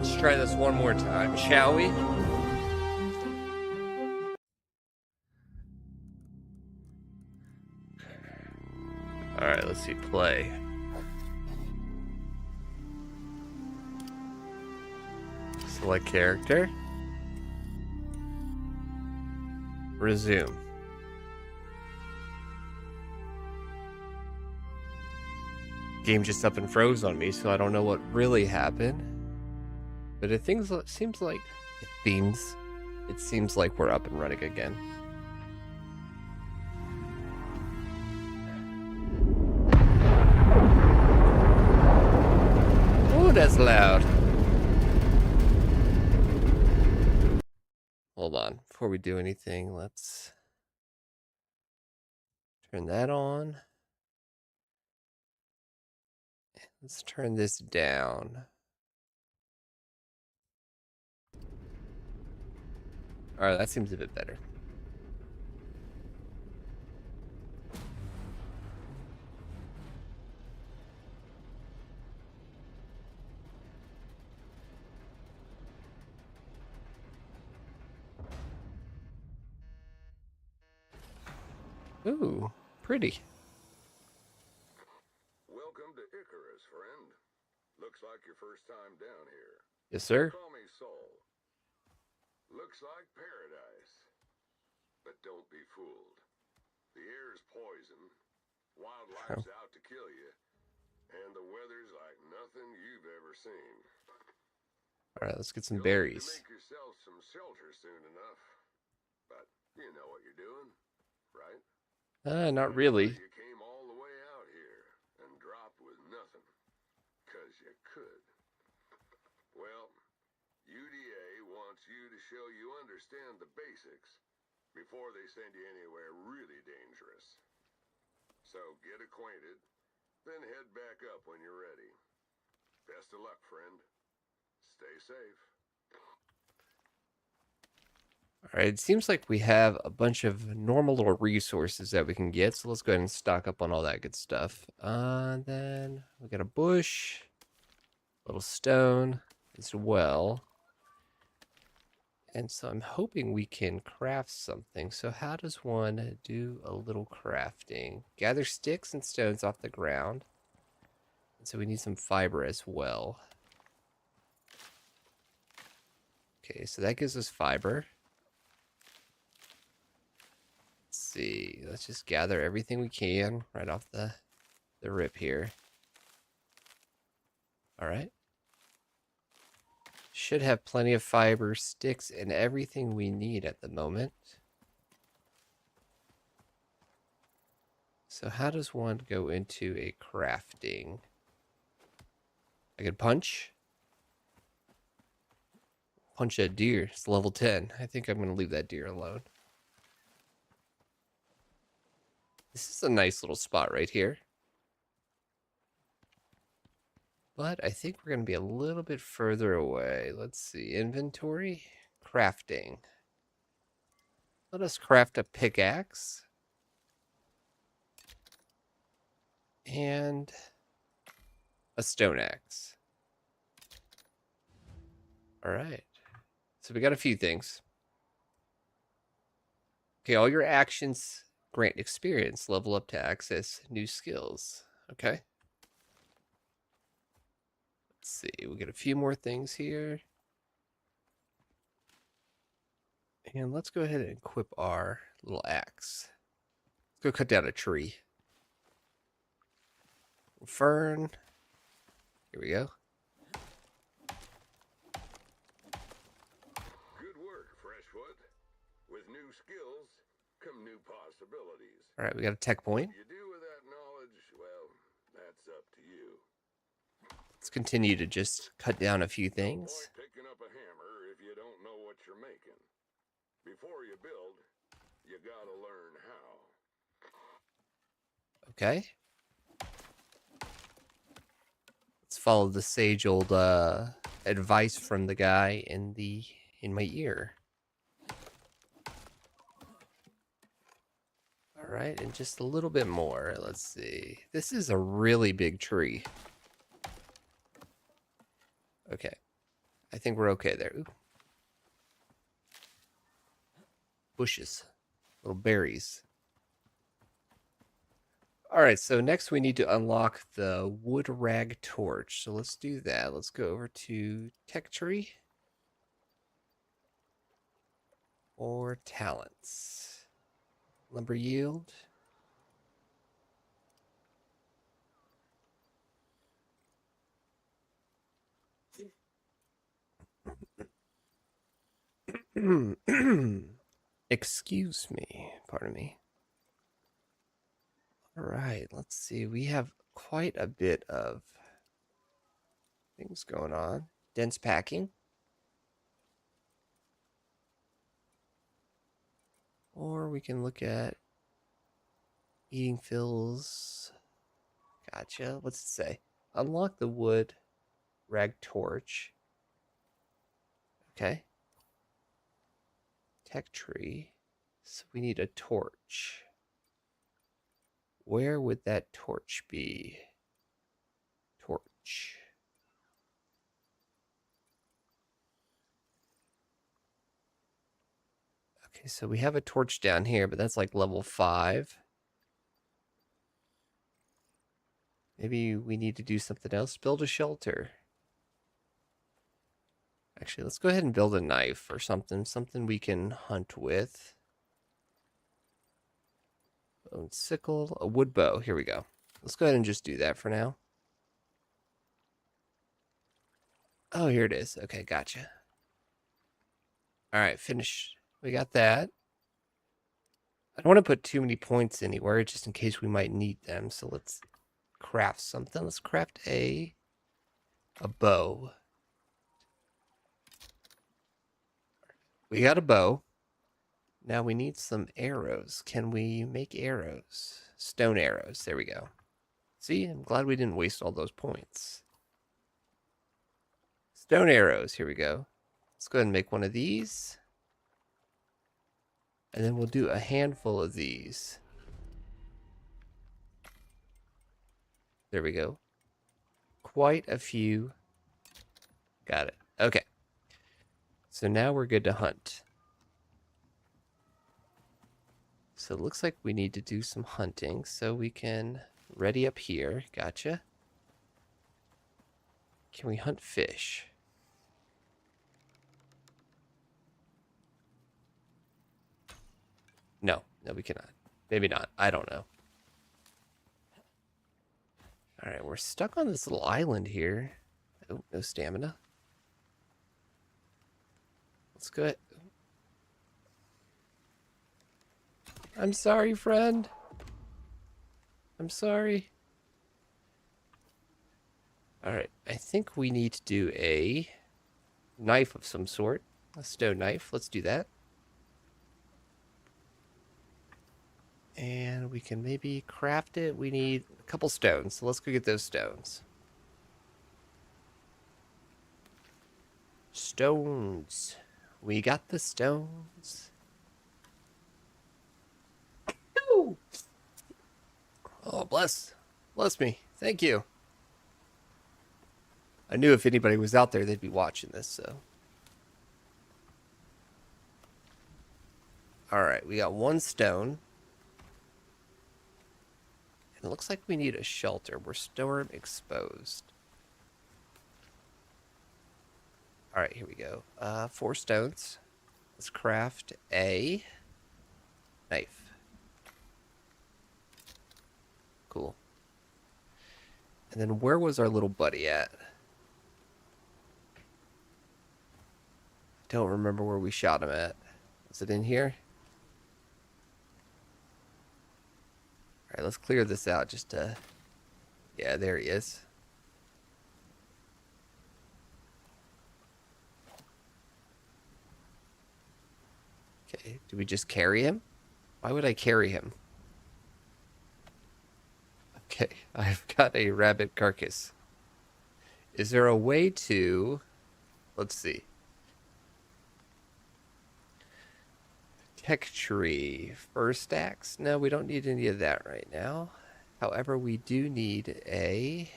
Let's try this one more time, shall we? Alright, let's see, play. Select character. Resume. Game just up and froze on me, so I don't know what really happened. But it seems like we're up and running again. Oh, that's loud. Hold on, before we do anything, let's turn that on. Let's turn this down. Alright, that seems a bit better. Ooh, pretty. Welcome to Icarus, friend. Looks like your first time down here. Yes, sir. Call me Soul. Looks like paradise. But don't be fooled. The air's poison, wildlife's out to kill you, and the weather's like nothing you've ever seen. Alright, let's get some You'll berries. need to make yourself some shelter soon enough. But you know what you're doing, right? Not really. You came all the way out here and dropped with nothing. 'Cause you could. Well, UDA wants you to show you understand the basics before they send you anywhere really dangerous. So get acquainted, then head back up when you're ready. Best of luck, friend. Stay safe. Alright, it seems like we have a bunch of normal little resources that we can get, so let's go ahead and stock up on all that good stuff. Then we got a bush, a little stone as well. And so I'm hoping we can craft something. So how does one do a little crafting? Gather sticks and stones off the ground. And so we need some fiber as well. Okay, so that gives us fiber. Let's see. Let's just gather everything we can right off the rip here. All right. Should have plenty of fiber, sticks, and everything we need at the moment. So how does one go into a crafting? I could punch. Punch that deer. It's level 10. I think I'm going to leave that deer alone. This is a nice little spot right here. But I think we're going to be a little bit further away. Let's see. Inventory. Crafting. Let us craft a pickaxe. And a stone axe. All right. So we got a few things. Okay, all your actions grant experience. Level up to access new skills. Okay. Let's see. We got a few more things here. And let's go ahead and equip our little axe. Let's go cut down a tree. Fern. Here we go. Good work, Freshwood. With new skills come new possibilities. All right, we got a tech point. What you do with that knowledge, well, that's up to you. Let's continue to just cut down a few things. Avoid picking up a hammer if you don't know what you're making. Before you build, you gotta learn how. Okay. Let's follow the sage old advice from the guy in my ear. All right, and just a little bit more. Let's see. This is a really big tree. Okay. I think we're okay there. Ooh, bushes, little berries. All right, so next we need to unlock the wood rag torch. So let's do that. Let's go over to tech tree or talents. Lumber yield. Excuse me. Pardon me. All right, let's see. We have quite a bit of things going on. Dense packing. Or we can look at eating fills. Gotcha. What's it say? Unlock the wood rag torch. Okay. Tech tree. So we need a torch. Where would that torch be? Torch. Okay, so we have a torch down here, but that's like level 5. Maybe we need to do something else. Build a shelter. Actually, let's go ahead and build a knife or something. Something we can hunt with. Bone sickle. A wood bow. Here we go. Let's go ahead and just do that for now. Oh, here it is. Okay, gotcha. All right, finish. We got that. I don't want to put too many points anywhere just in case we might need them. So let's craft something. Let's craft a bow. We got a bow. Now we need some arrows. Can we make arrows? Stone arrows. There we go. See, I'm glad we didn't waste all those points. Stone arrows. Here we go. Let's go ahead and make one of these. And then we'll do a handful of these. There we go. Quite a few. Got it. Okay. So now we're good to hunt. So it looks like we need to do some hunting. So we can ready up here. Gotcha. Can we hunt fish? No, we cannot. Maybe not. I don't know. All right, we're stuck on this little island here. Oh, no stamina. Let's go ahead. I'm sorry, friend. I'm sorry. All right, I think we need to do a knife of some sort. A stone knife. Let's do that. And we can maybe craft it. We need a couple stones. So let's go get those stones. Stones. We got the stones. Ooh. Oh, bless me. Thank you. I knew if anybody was out there, they'd be watching this, so. All right, we got one stone. It looks like we need a shelter. We're storm exposed. All right, here we go. 4 stones. Let's craft a knife. Cool. And then where was our little buddy at? Don't remember where we shot him at. Is it in here? All right, let's clear this out just to... Yeah, there he is. Okay, do we just carry him? Why would I carry him? Okay, I've got a rabbit carcass. Is there a way to... Let's see. Tech tree. Fur stacks? No, we don't need any of that right now. However, we do need a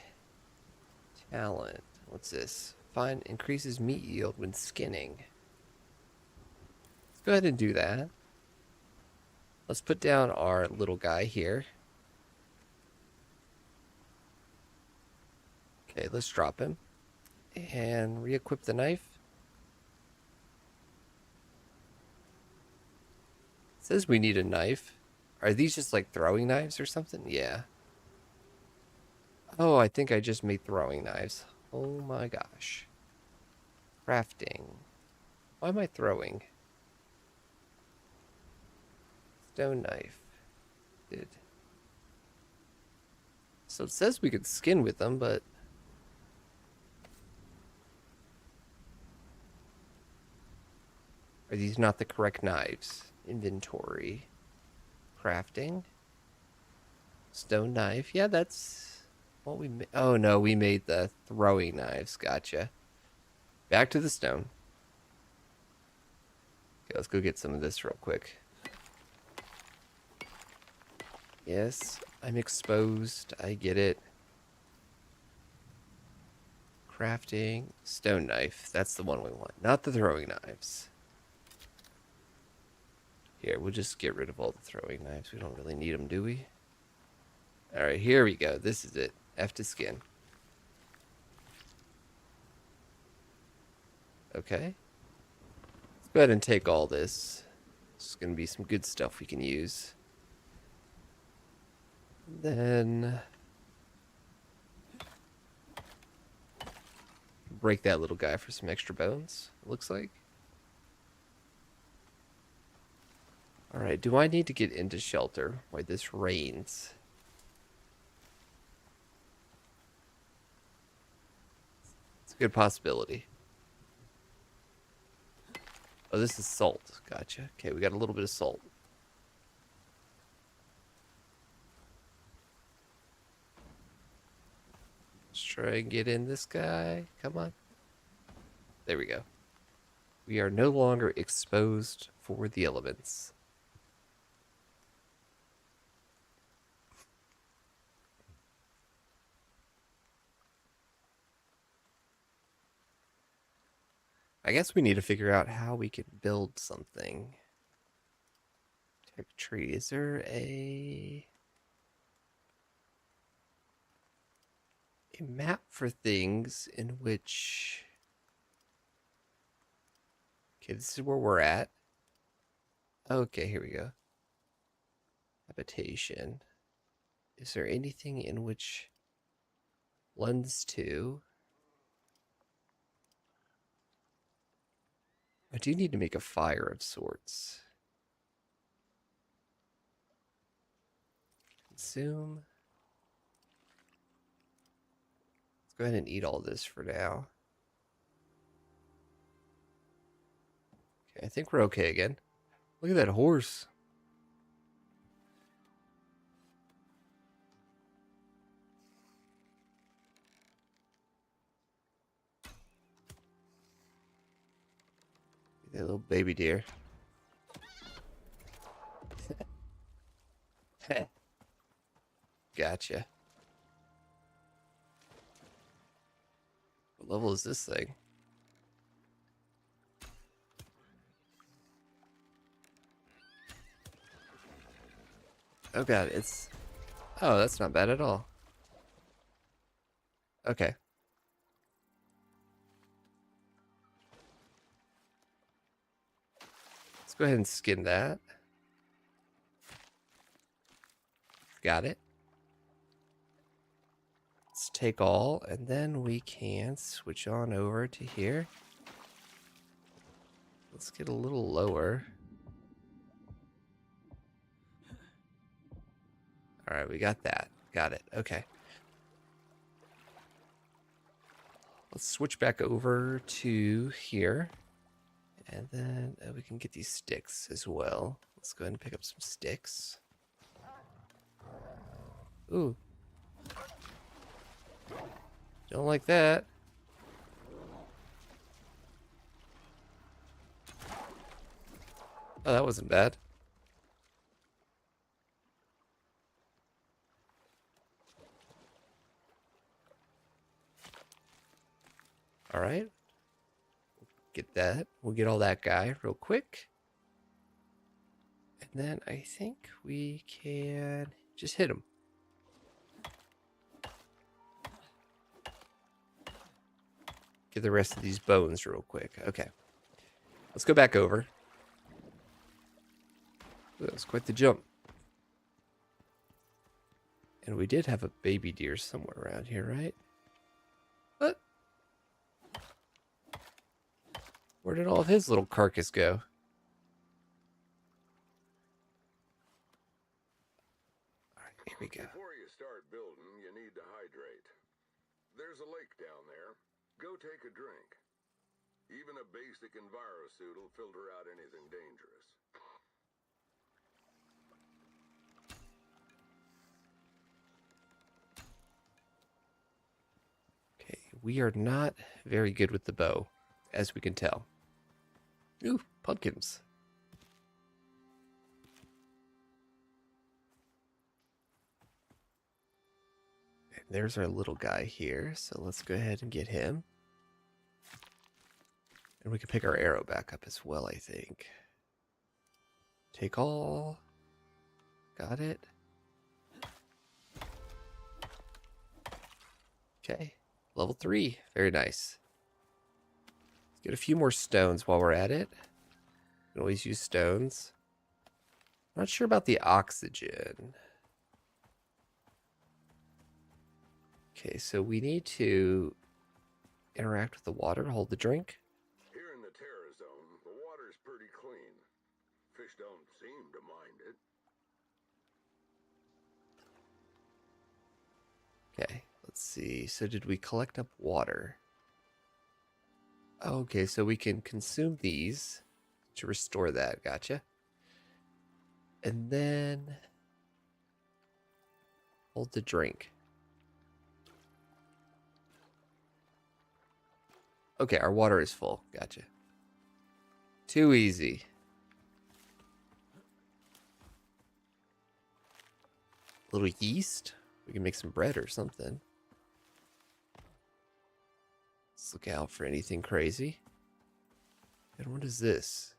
talent. What's this? Find increases meat yield when skinning. Let's go ahead and do that. Let's put down our little guy here. Okay, let's drop him. And re-equip the knife. It says we need a knife. Are these just like throwing knives or something? Yeah. Oh, I think I just made throwing knives. Oh my gosh. Crafting. Why am I throwing? Stone knife. Did. So it says we could skin with them, but are these not the correct knives? Inventory. Crafting. Stone knife. Yeah, that's what we made. Oh no, we made the throwing knives. Gotcha. Back to the stone. Okay, let's go get some of this real quick. Yes, I'm exposed. I get it. Crafting. Stone knife. That's the one we want. Not the throwing knives. Here, we'll just get rid of all the throwing knives. We don't really need them, do we? Alright, here we go. This is it. F to skin. Okay. Let's go ahead and take all this. This is going to be some good stuff we can use. Then break that little guy for some extra bones, it looks like. Alright, do I need to get into shelter where this rains? It's a good possibility. Oh, this is salt. Gotcha. Okay, we got a little bit of salt. Let's try and get in this guy. Come on. There we go. We are no longer exposed for the elements. I guess we need to figure out how we can build something. Type tree. Is there a map for things in which... Okay, this is where we're at. Okay, here we go. Habitation. Is there anything in which lends to... I do need to make a fire of sorts. Consume. Let's go ahead and eat all this for now. Okay, I think we're okay again. Look at that horse. That little baby deer. Gotcha. What level is this thing? Oh god, it's... Oh, that's not bad at all. Okay. Let's go ahead and skin that. Got it. Let's take all, and then we can switch on over to here. Let's get a little lower. Alright, we got that. Got it. Okay. Let's switch back over to here. And then we can get these sticks as well. Let's go ahead and pick up some sticks. Ooh. Don't like that. Oh, that wasn't bad. All right. Get that. We'll get all that guy real quick. And then I think we can just hit him. Get the rest of these bones real quick. Okay. Let's go back over. Ooh, that was quite the jump. And we did have a baby deer somewhere around here, right? What? Where did all of his little carcass go? All right, here we go. Before you start building, you need to hydrate. There's a lake down there. Go take a drink. Even a basic EnviroSuit will filter out anything dangerous. Okay, we are not very good with the bow, as we can tell. Ooh, pumpkins. And there's our little guy here, so let's go ahead and get him. And we can pick our arrow back up as well, I think. Take all. Got it. Okay, level 3. Very nice. Let's get a few more stones while we're at it. You can always use stones. Not sure about the oxygen. Okay, so we need to interact with the water, hold the drink. Here in the Terra Zone, the water's pretty clean. Fish don't seem to mind it. Okay, let's see. So did we collect up water? Okay, so we can consume these to restore that. Gotcha. And then hold the drink. Okay, our water is full. Gotcha. Too easy. A little yeast. We can make some bread or something. Let's look out for anything crazy. And what is this?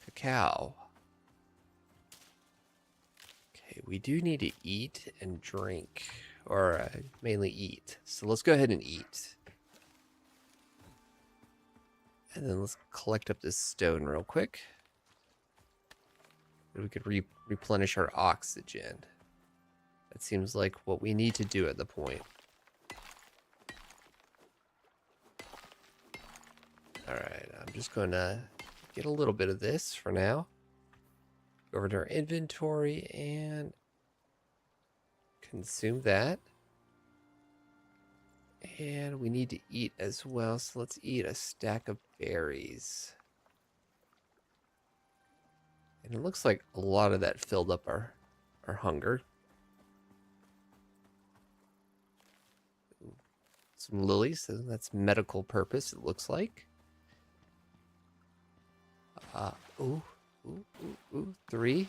Cacao. Okay, we do need to eat and drink. Or mainly eat. So let's go ahead and eat. And then let's collect up this stone real quick. And we could replenish our oxygen. That seems like what we need to do at the point. Alright, I'm just going to get a little bit of this for now. Go over to our inventory and consume that. And we need to eat as well, so let's eat a stack of berries. And it looks like a lot of that filled up our hunger. Some lilies, so that's medical purpose, it looks like. Ooh, 3.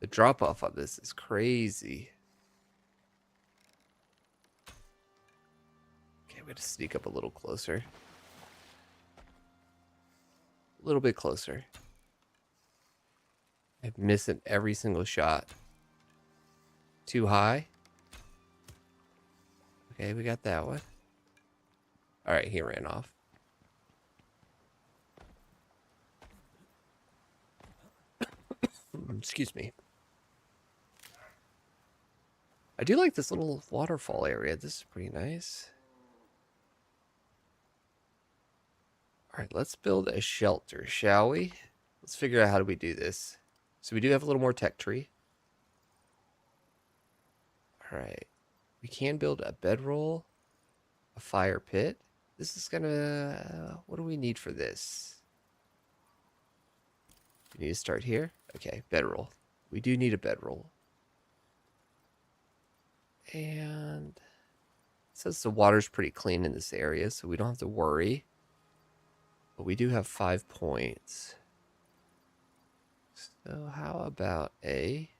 The drop off on this is crazy. Okay, we gotta sneak up a little closer. A little bit closer. I'm missing every single shot. Too high. Okay, we got that one. Alright, he ran off. Excuse me. I do like this little waterfall area. This is pretty nice. Alright, let's build a shelter, shall we? Let's figure out how do we do this. So we do have a little more tech tree. Alright. We can build a bedroll, a fire pit. This is gonna... what do we need for this? We need to start here. Okay, bedroll. We do need a bedroll. And it says the water's pretty clean in this area, so we don't have to worry. But we do have 5 points. So how about a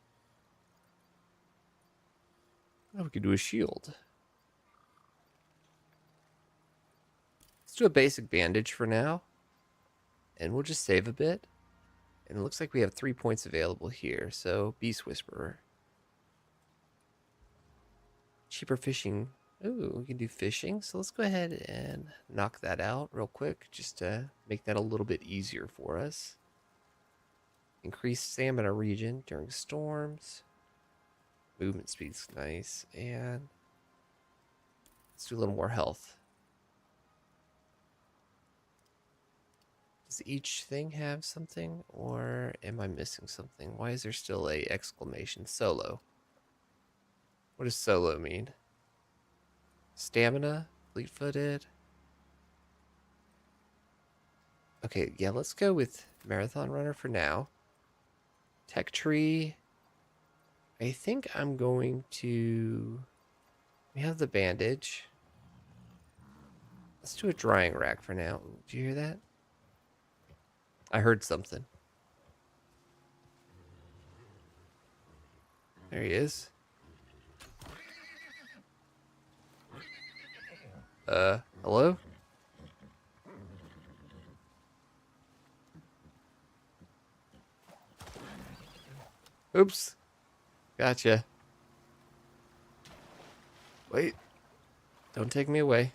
Oh, we could do a shield. Let's do a basic bandage for now. And we'll just save a bit. And it looks like we have 3 points available here. So, Beast Whisperer. Cheaper fishing. Ooh, we can do fishing. So let's go ahead and knock that out real quick. Just to make that a little bit easier for us. Increase stamina regen during storms. Movement speed's nice. And let's do a little more health. Does each thing have something, or am I missing something? Why is there still a exclamation? Solo. What does solo mean? Stamina? Fleet-footed? Okay, yeah, let's go with Marathon Runner for now. Tech Tree. I think I'm going to... We have the bandage. Let's do a drying rack for now. Did you hear that? I heard something. There he is. Hello? Oops. Gotcha. Wait. Don't take me away.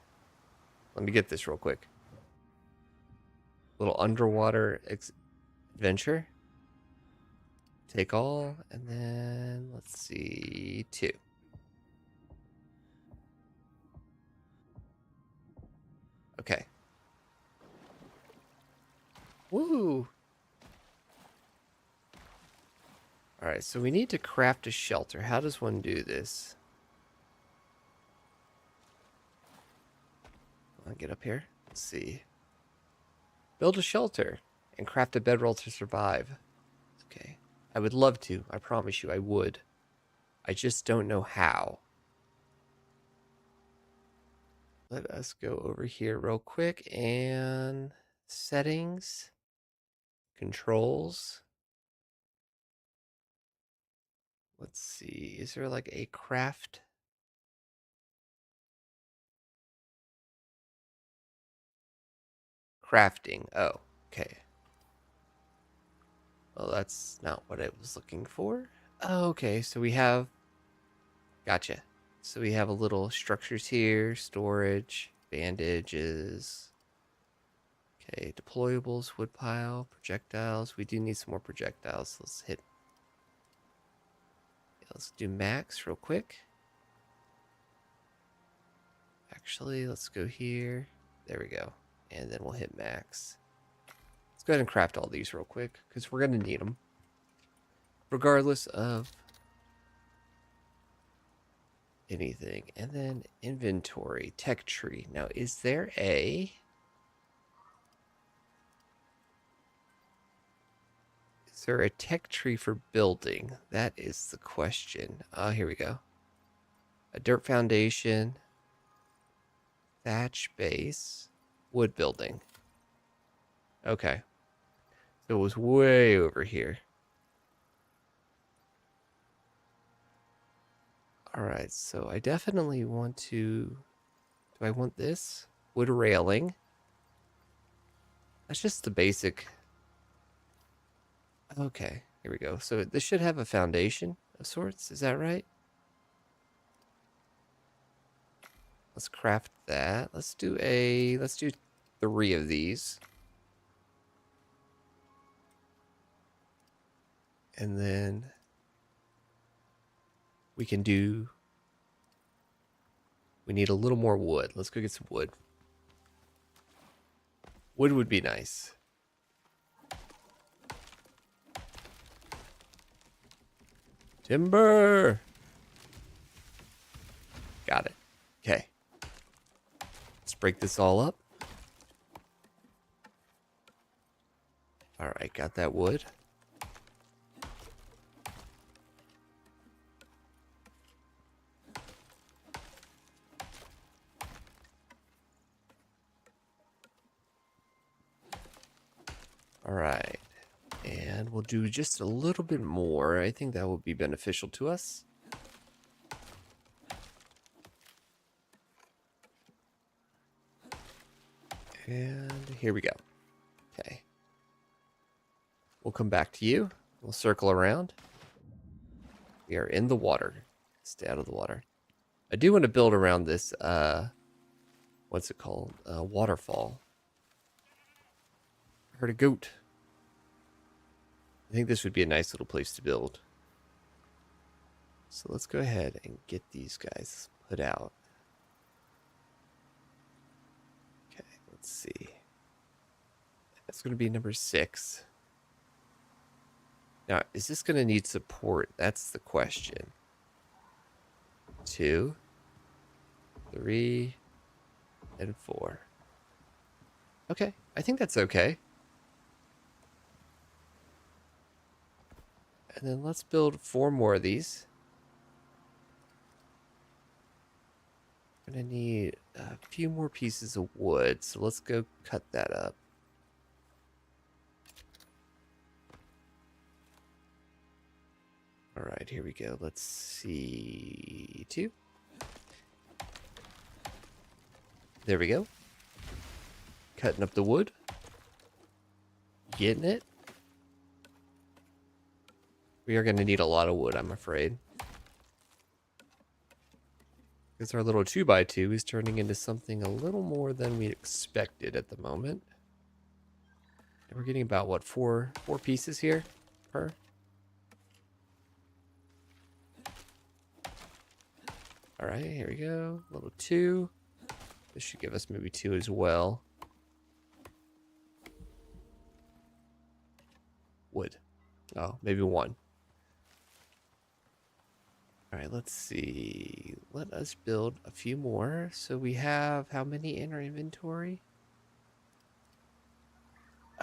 Let me get this real quick. Little underwater adventure. Take all, and then let's see, 2. Okay. Woo! Alright, so we need to craft a shelter. How does one do this? I'll get up here. Let's see. Build a shelter and craft a bedroll to survive. Okay. I would love to. I promise you I would. I just don't know how. Let us go over here real quick and settings, controls. Let's see. Is there like a craft? Crafting. Oh, okay. Well, that's not what I was looking for. Oh, okay, so we have... Gotcha. So we have a little structures here, storage, bandages. Okay, deployables, woodpile, projectiles. We do need some more projectiles. Let's hit... Yeah, let's do max real quick. Actually, let's go here. There we go. And then we'll hit max. Let's go ahead and craft all these real quick, because we're going to need them. Regardless of anything. And then inventory, tech tree. Now, is there a... Is there a tech tree for building? That is the question. Here we go. A dirt foundation, thatch base, wood building. Okay. So it was way over here. Alright, so I definitely want to... Do I want this? Wood railing. That's just the basic... Okay, here we go. So this should have a foundation of sorts, is that right? Let's craft that. Let's do 3 of these. And then we can do... We need a little more wood. Let's go get some wood. Wood would be nice. Timber! Got it. Okay. Let's break this all up. Alright, got that wood. Alright. And we'll do just a little bit more. I think that will be beneficial to us. And here we go. Okay. We'll come back to you. We'll circle around. We are in the water. Stay out of the water. I do want to build around this, what's it called? Waterfall. I heard a goat. I think this would be a nice little place to build. So let's go ahead and get these guys put out. Okay, let's see. That's going to be number 6. Now, is this going to need support? That's the question. 2, 3, and 4. Okay, I think that's okay. And then let's build 4 more of these. I'm going to need a few more pieces of wood, so let's go cut that up. All right, here we go. Let's see. 2. There we go. Cutting up the wood. Getting it. We are going to need a lot of wood, I'm afraid. Because our little 2x2 is turning into something a little more than we expected at the moment. And we're getting about, what, 4 pieces here per? All right, here we go. Little 2. This should give us maybe 2 as well. Wood. Oh, maybe 1. All right, let's see. Let us build a few more. So we have how many in our inventory?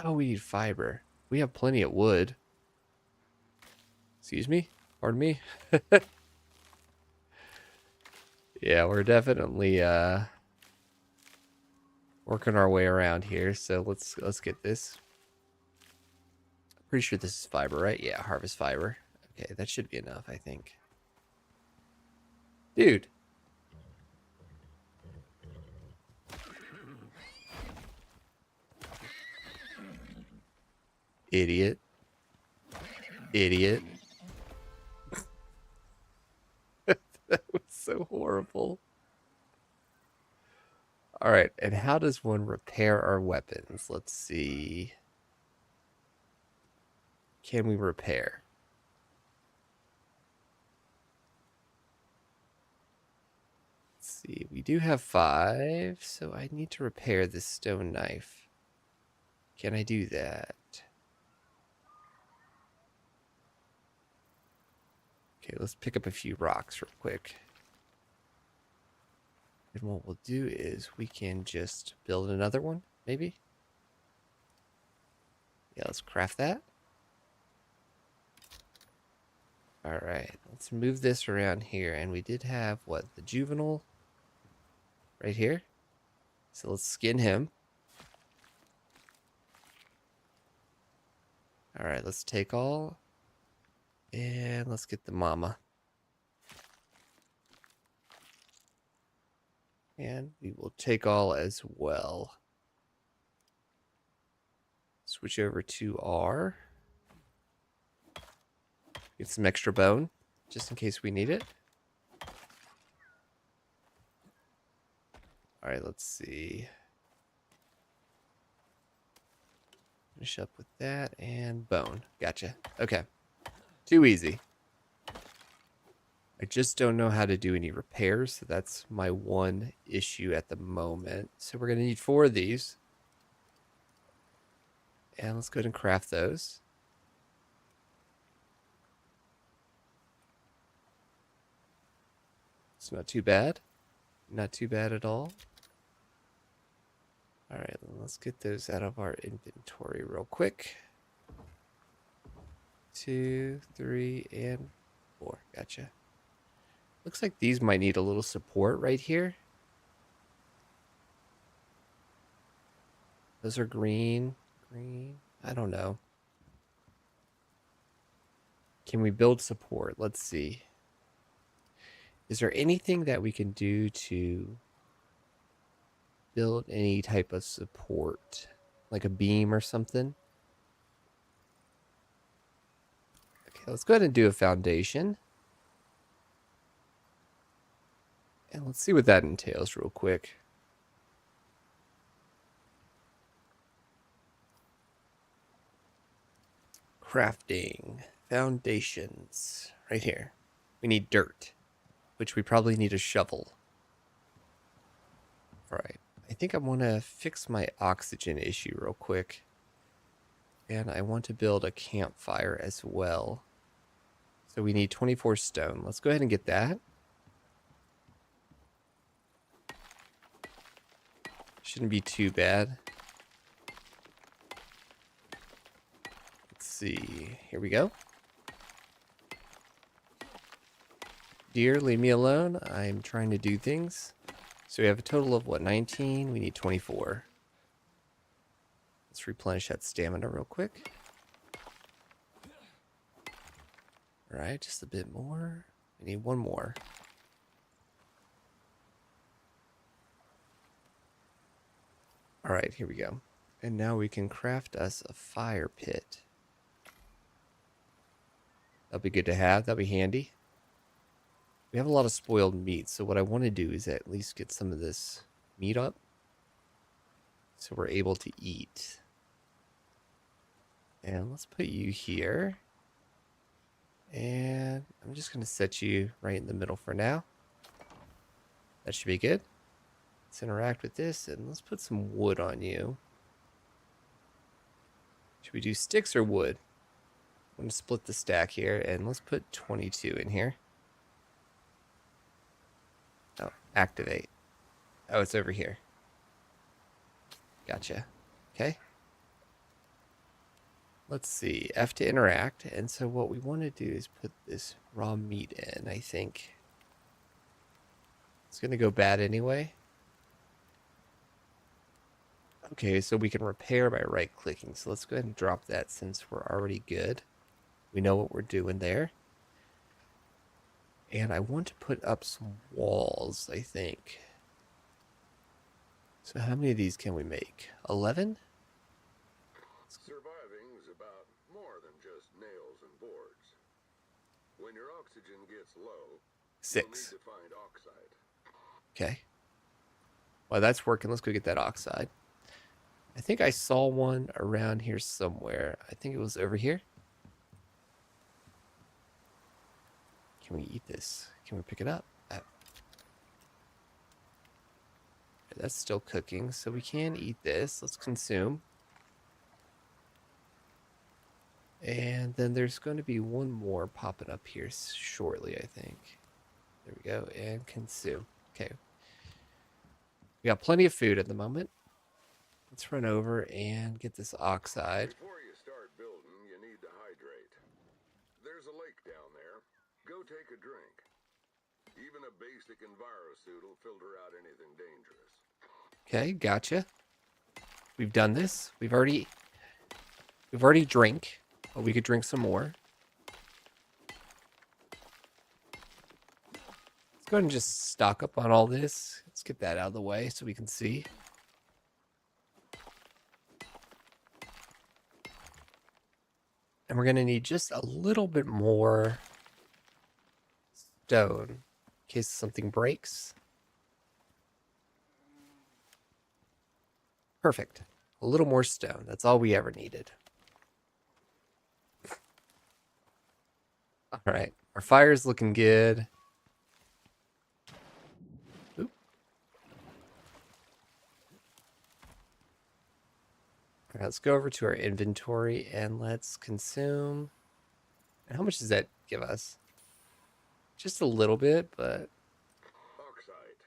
Oh, we need fiber. We have plenty of wood. Excuse me? Pardon me? Yeah, we're definitely working our way around here. So let's get this. Pretty sure this is fiber, right? Yeah, harvest fiber. Okay, that should be enough, I think. Dude. Idiot. Idiot. That was so horrible. All right, and how does one repair our weapons? Let's see. Can we repair? Let's see. We do have 5, so I need to repair this stone knife. Can I do that? Okay, let's pick up a few rocks real quick. And what we'll do is we can just build another one, maybe? Yeah, let's craft that. All right, let's move this around here. And we did have, what, the juvenile right here. So let's skin him. All right, let's take all. And let's get the mama. And we will take all as well. Switch over to R. Get some extra bone, just in case we need it. All right, let's see. Finish up with that and bone. Gotcha. Okay. Too easy. I just don't know how to do any repairs, so that's my one issue at the moment. So we're going to need 4 of these. And let's go ahead and craft those. It's not too bad. Not too bad at all. All right, let's get those out of our inventory real quick. 2, 3, and 4. Gotcha. Looks like these might need a little support right here. Those are green. Green. I don't know. Can we build support? Let's see. Is there anything that we can do to build any type of support, like a beam or something. Okay, let's go ahead and do a foundation. And let's see what that entails real quick. Crafting. Foundations. Right here. We need dirt, which we probably need a shovel. All right. I think I want to fix my oxygen issue real quick. And I want to build a campfire as well. So we need 24 stone. Let's go ahead and get that. Shouldn't be too bad. Let's see. Here we go. Dear, leave me alone. I'm trying to do things. So we have a total of, what, 19? We need 24. Let's replenish that stamina real quick. All right, just a bit more. We need one more. All right, here we go. And now we can craft us a fire pit. That'll be good to have. That'll be handy. We have a lot of spoiled meat, so what I want to do is at least get some of this meat up so we're able to eat. And let's put you here. And I'm just going to set you right in the middle for now. That should be good. Let's interact with this, and let's put some wood on you. Should we do sticks or wood? I'm going to split the stack here, and let's put 22 in here. Oh, activate. Oh, it's over here. Gotcha. Okay. Let's see. F to interact. And so what we want to do is put this raw meat in, I think. It's going to go bad anyway. Okay, so we can repair by right-clicking. So let's go ahead and drop that since we're already good. We know what we're doing there. And I want to put up some walls, I think. So how many of these can we make? 11? Surviving's about more than just nails and boards. When your oxygen gets low, 6. you'll need to find oxide. Okay. Well, that's working. Let's go get that oxide. I think I saw one around here somewhere. I think it was over here. Can we eat this? Can we pick it up? That's still cooking, so we can eat this. Let's consume. And then there's going to be one more popping up here shortly, I think. There we go. And consume. Okay. We got plenty of food at the moment. Let's run over and get this oxide. Before you start building, you need to hydrate. There's a lake down there. Go take a drink. Even a basic EnviroSuit will filter out anything dangerous. Okay, gotcha. We've done this. We've already drank, but we could drink some more. Let's go ahead and just stock up on all this. Let's get that out of the way so we can see. And we're going to need just a little bit more stone in case something breaks. Perfect. A little more stone. That's all we ever needed. All right. Our fire's looking good. Oop. All right, let's go over to our inventory and let's consume. And how much does that give us? Just a little bit, but Oxide.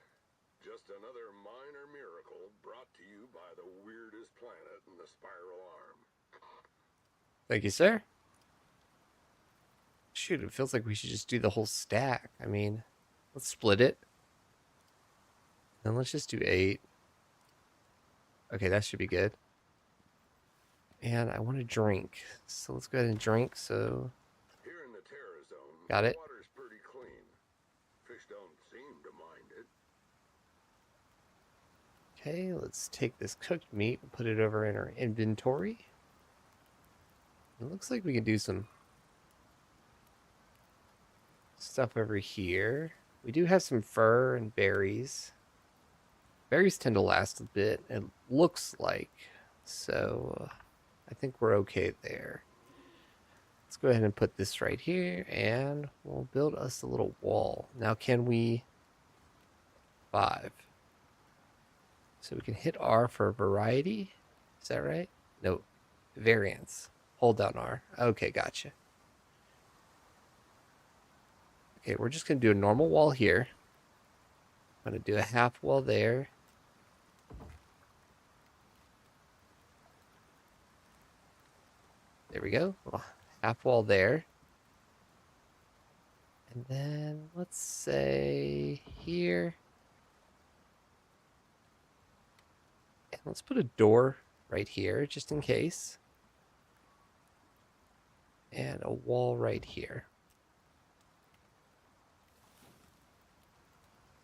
Just another minor miracle brought to you by the weirdest planet in the spiral arm. thank you, sir. Shoot, it feels like we should just do the whole stack. I mean, let's split it. And let's just do 8. Okay, that should be good. And I want to drink. So let's go ahead and drink. So, Here in the Terra Zone, got it. water's pretty clean. Fish don't seem to mind it. Okay, let's take this cooked meat and put it over in our inventory. It looks like we can do some stuff over here. We do have some fur and berries. Berries tend to last a bit, it looks like. So I think we're okay there. Let's go ahead and put this right here, and we'll build us a little wall. Now, can we... 5. So we can hit R for variety. Is that right? No, variance. Hold down R. Okay, gotcha. Okay, we're just going to do a normal wall here. I'm going to do a half wall there. There we go. Well, half wall there. And then let's say here. And let's put a door right here just in case. And a wall right here.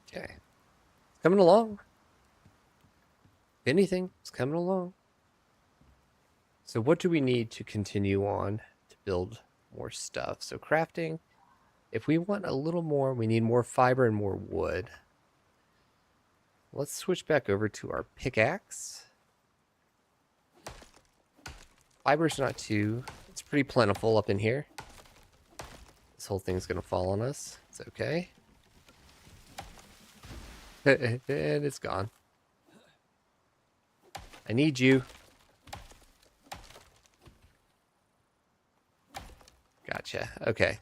Okay. It's coming along. If anything, it's coming along. So what do we need to continue on to build more stuff? So crafting, if we want a little more, we need more fiber and more wood. Let's switch back over to our pickaxe. Fiber's not too, it's pretty plentiful up in here. This whole thing's gonna fall on us. It's okay. And it's gone. I need you. Gotcha. Okay.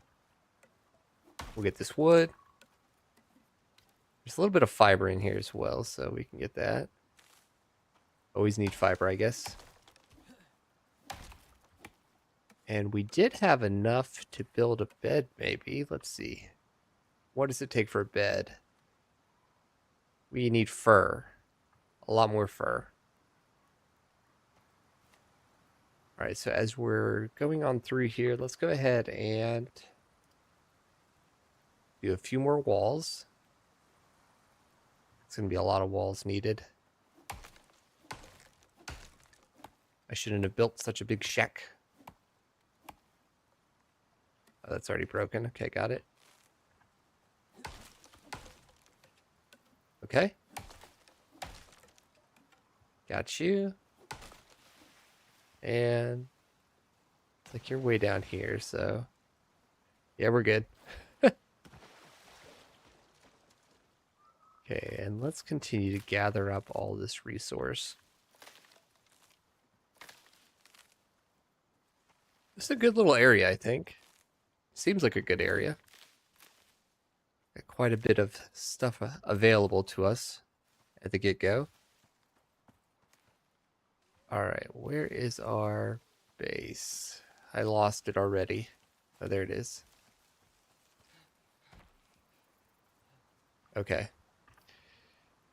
We'll get this wood. There's a little bit of fiber in here as well, so we can get that. Always need fiber, I guess. And we did have enough to build a bed, maybe. Let's see. What does it take for a bed? We need fur. A lot more fur. All right, so as we're going on through here, let's go ahead and do a few more walls. It's going to be a lot of walls needed. I shouldn't have built such a big shack. Oh, that's already broken. Okay, got it. Okay. Got you. And it's like you're way down here, so yeah, we're good. Okay, and let's continue to gather up all this resource. This is a good little area, I think. Seems like a good area. Got quite a bit of stuff available to us at the get-go. Alright, where is our base? I lost it already. Oh, there it is. Okay.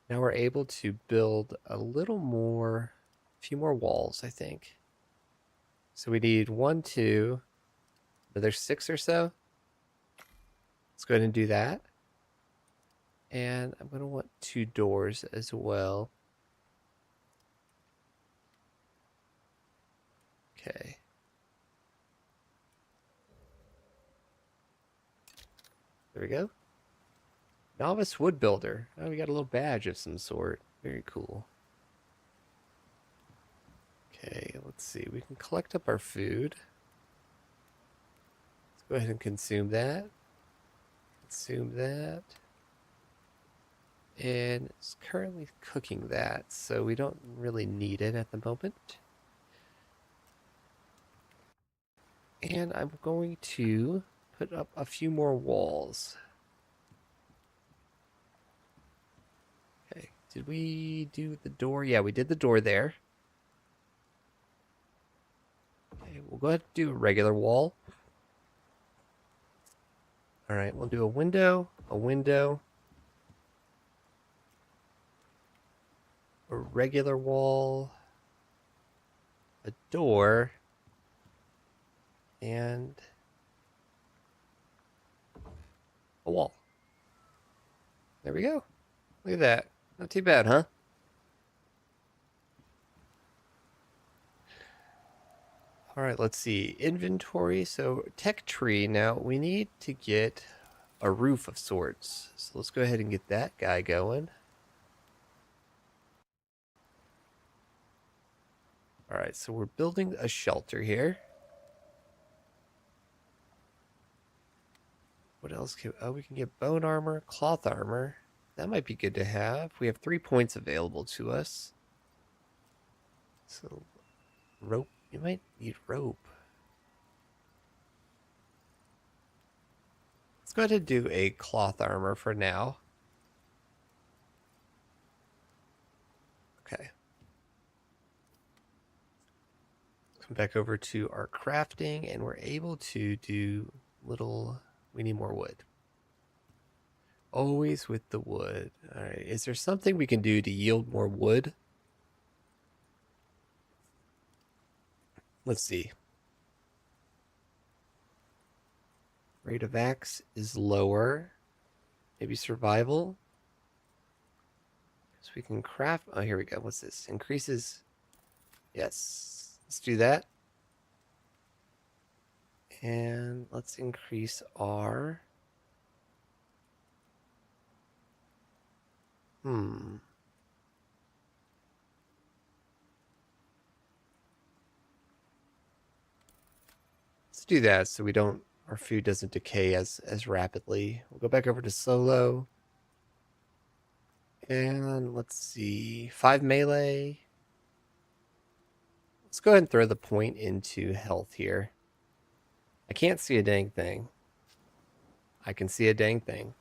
Now we're able to build a little more, a few more walls, I think. So we need 1, 2, another 6 or so. Let's go ahead and do that. And I'm going to want 2 doors as well. Okay. There we go. Novice wood builder. Oh, we got a little badge of some sort. Very cool. Okay, let's see. We can collect up our food. Let's go ahead and consume that. Consume that. And it's currently cooking that, so we don't really need it at the moment. And I'm going to put up a few more walls. Okay, did we do the door? Yeah, we did the door there. Okay, we'll go ahead and do a regular wall. All right, we'll do a window, a regular wall, a door, and a wall. There we go. Look at that. Not too bad, huh? All right, let's see. Inventory. So tech tree. Now we need to get a roof of sorts. So let's go ahead and get that guy going. All right, so we're building a shelter here. What else can... Oh, we can get bone armor, cloth armor. That might be good to have. We have 3 points available to us. So rope. You might need rope. Let's go ahead and do a cloth armor for now. Okay. Come back over to our crafting, and we're able to do little... We need more wood. Always with the wood. All right. Is there something we can do to yield more wood? Let's see. Rate of axe is lower. Maybe survival. So we can craft. Oh, here we go. What's this? Increases. Yes. Let's do that. And let's increase our... Let's do that so we don't... Our food doesn't decay as rapidly. We'll go back over to solo. And let's see. 5 melee. Let's go ahead and throw the point into health here. I can't see a dang thing. I can see a dang thing.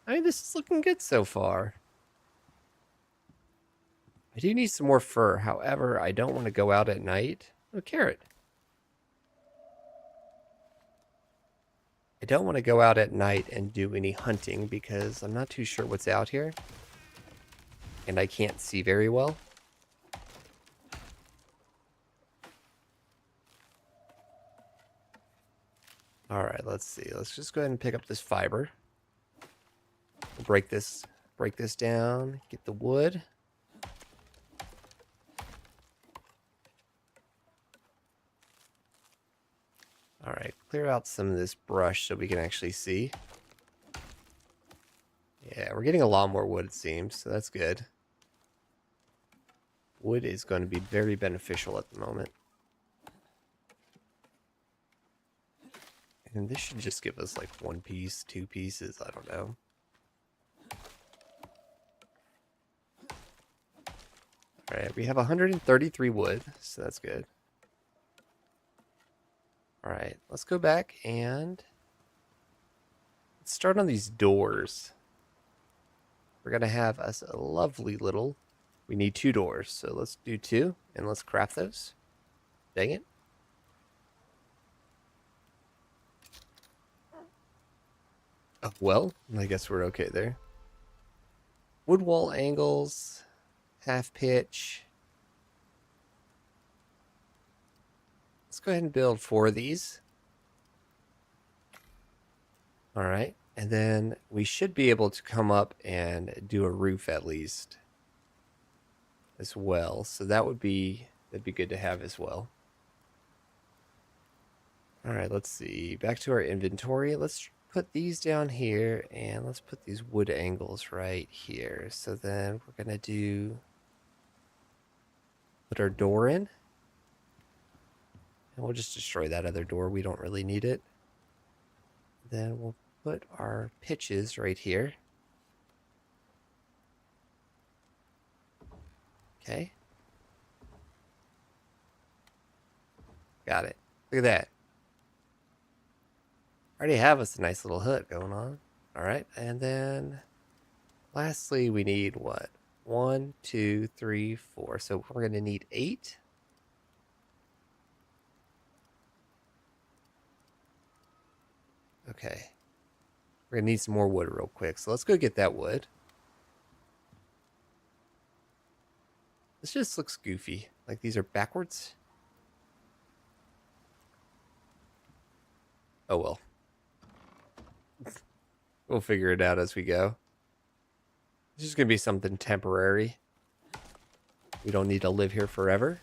I mean, this is looking good so far. I do need some more fur. However, I don't want to go out at night. Oh, carrot. I don't want to go out at night and do any hunting because I'm not too sure what's out here. And I can't see very well. All right, let's see. Let's just go ahead and pick up this fiber. We'll break this down, get the wood. All right, clear out some of this brush so we can actually see. Yeah, we're getting a lot more wood, it seems, so that's good. Wood is going to be very beneficial at the moment. And this should just give us like 1 piece, 2 pieces, I don't know. Alright, we have 133 wood, so that's good. Alright, let's go back and let's start on these doors. We're going to have us a lovely little... We need 2 doors, so let's do 2, and let's craft those. Dang it. Oh, well, I guess we're okay there. Wood wall angles, half pitch. Let's go ahead and build 4 of these. All right, and then we should be able to come up and do a roof at least as well. So that'd be good to have as well. All right, let's see. Back to our inventory. Let's put these down here, and let's put these wood angles right here. So then we're gonna put our door in, and we'll just destroy that other door. We don't really need it. Then we'll put our pitches right here. Okay. Got it. Look at that. Already have us a nice little hut going on. All right, and then lastly, we need what? 1, 2, 3, 4. So we're going to need 8. Okay. We're going to need some more wood real quick. So let's go get that wood. This just looks goofy. Like these are backwards. Oh well. We'll figure it out as we go. It's just going to be something temporary. We don't need to live here forever.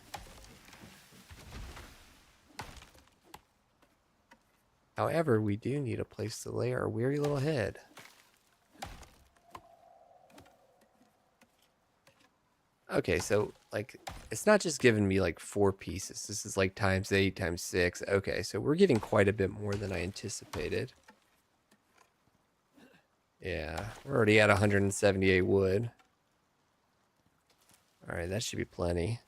However, we do need a place to lay our weary little head. Okay, so, like, it's not just giving me, like, 4 pieces. This is, like, times 8, times 6. Okay, so we're getting quite a bit more than I anticipated. Yeah, we're already at 178 wood. Alright, that should be plenty.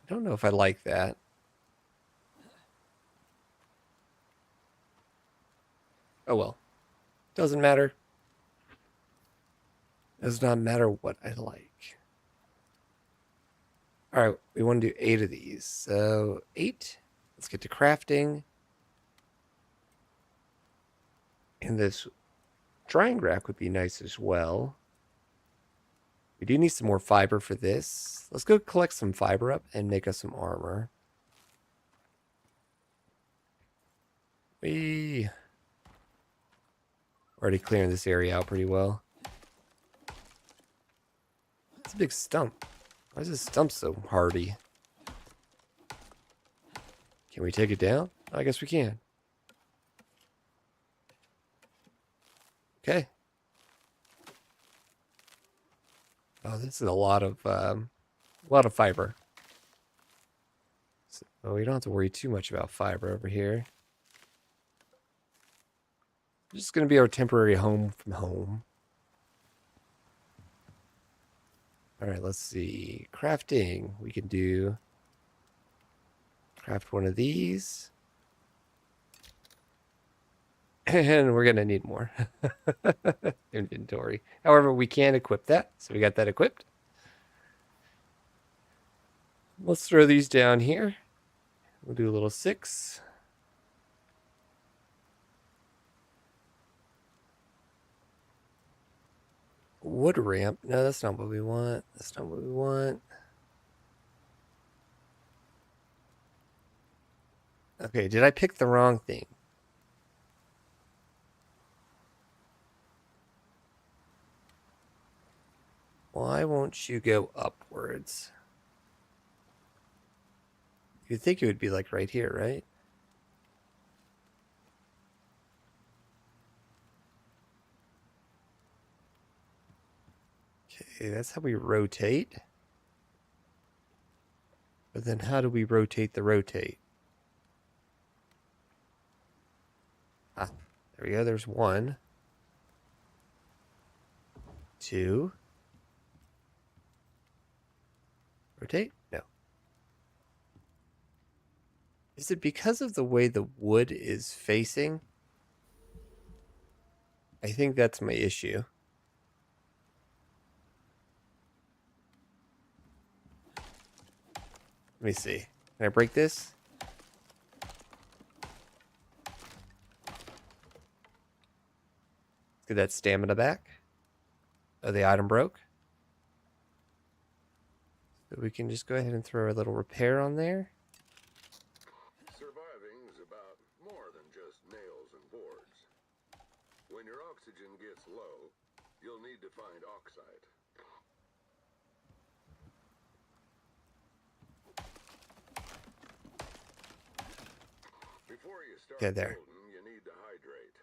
I don't know if I like that. Oh well. Doesn't matter. Does not matter what I like. Alright, we want to do 8 of these. So, 8. Let's get to crafting. And this drying rack would be nice as well. We do need some more fiber for this. Let's go collect some fiber up and make us some armor. We already clearing this area out pretty well. It's a big stump. Why is this stump so hardy? Can we take it down? I guess we can. Okay. Oh, this is a lot of fiber. So we don't have to worry too much about fiber over here. This is going to be our temporary home from home. All right, let's see. Crafting. We can do craft one of these. And we're going to need more inventory. However, we can equip that. So we got that equipped. Let's throw these down here. We'll do a little 6. Wood ramp. No, that's not what we want. That's not what we want. Okay, did I pick the wrong thing? Why won't you go upwards? You'd think it would be like right here, right? Okay, that's how we rotate. But then how do we rotate the rotate? Ah, there we go. There's 1. 2. Rotate? No. Is it because of the way the wood is facing? I think that's my issue. Let me see. Can I break this? Get that stamina back. Oh, the item broke. So we can just go ahead and throw a little repair on there. Surviving's about more than just nails and boards. When your oxygen gets low, you'll need to find oxide. Before you start there. building, you need to hydrate.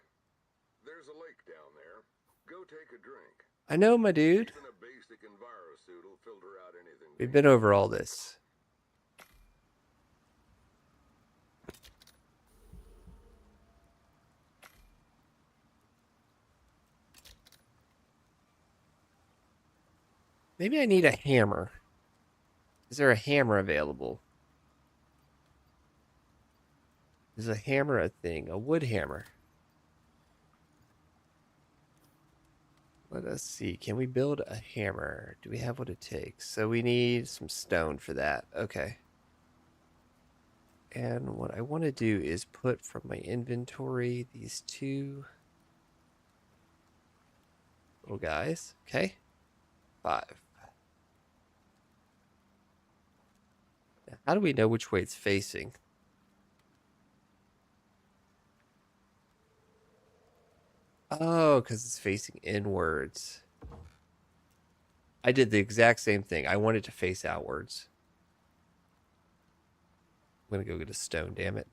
There's a lake down there. Go take a drink. I know, my dude. Even a basic EnviroSuit will filter out anything. We've been over all this. Maybe I need a hammer. Is there a hammer available? Is a hammer a thing? A wood hammer? Let us see. Can we build a hammer? Do we have what it takes? So we need some stone for that. Okay. And what I want to do is put from my inventory these 2 little guys. Okay. 5. Now, how do we know which way it's facing? Oh, because it's facing inwards. I did the exact same thing. I want it to face outwards. I'm going to go get a stone, damn it.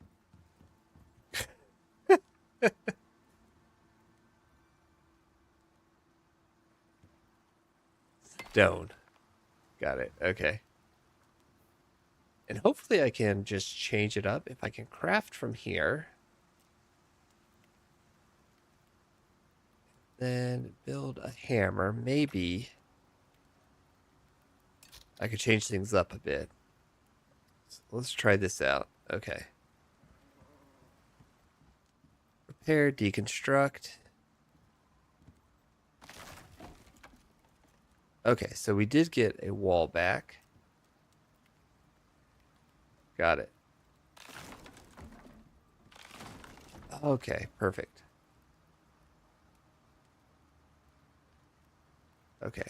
Stone. Got it. Okay. And hopefully I can just change it up. If I can craft from here, then build a hammer. Maybe I could change things up a bit. So let's try this out. Okay. Repair, deconstruct. Okay, so we did get a wall back. Got it. Okay, perfect. Okay.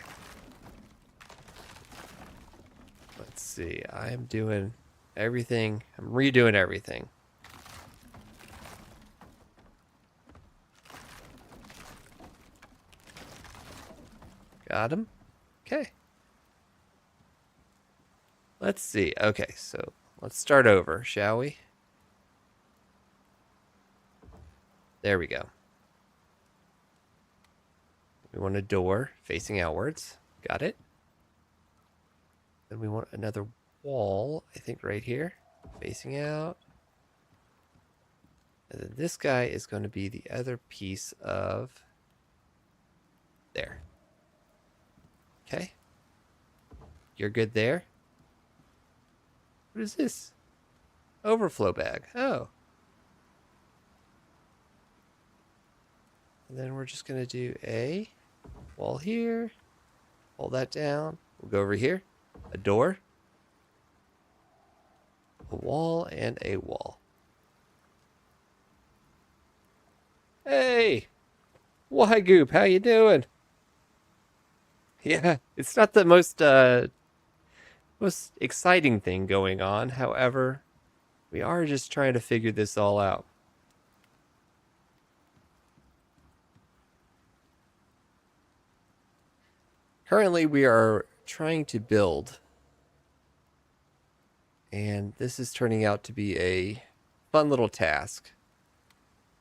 Let's see. I am doing everything. I'm redoing everything. Got him. Okay. Let's see. Okay, so let's start over, shall we? There we go. We want a door facing outwards. Got it. Then we want another wall, I think right here, facing out. And then this guy is going to be the other piece of there. Okay. You're good there. What is this? Overflow bag. Oh. And then we're just going to do a wall here. Hold that down. We'll go over here. A door. A wall and a wall. Hey! Why, Goop? How you doing? Yeah, it's not the most exciting thing going on. However, we are just trying to figure this all out. Currently, we are trying to build, and this is turning out to be a fun little task.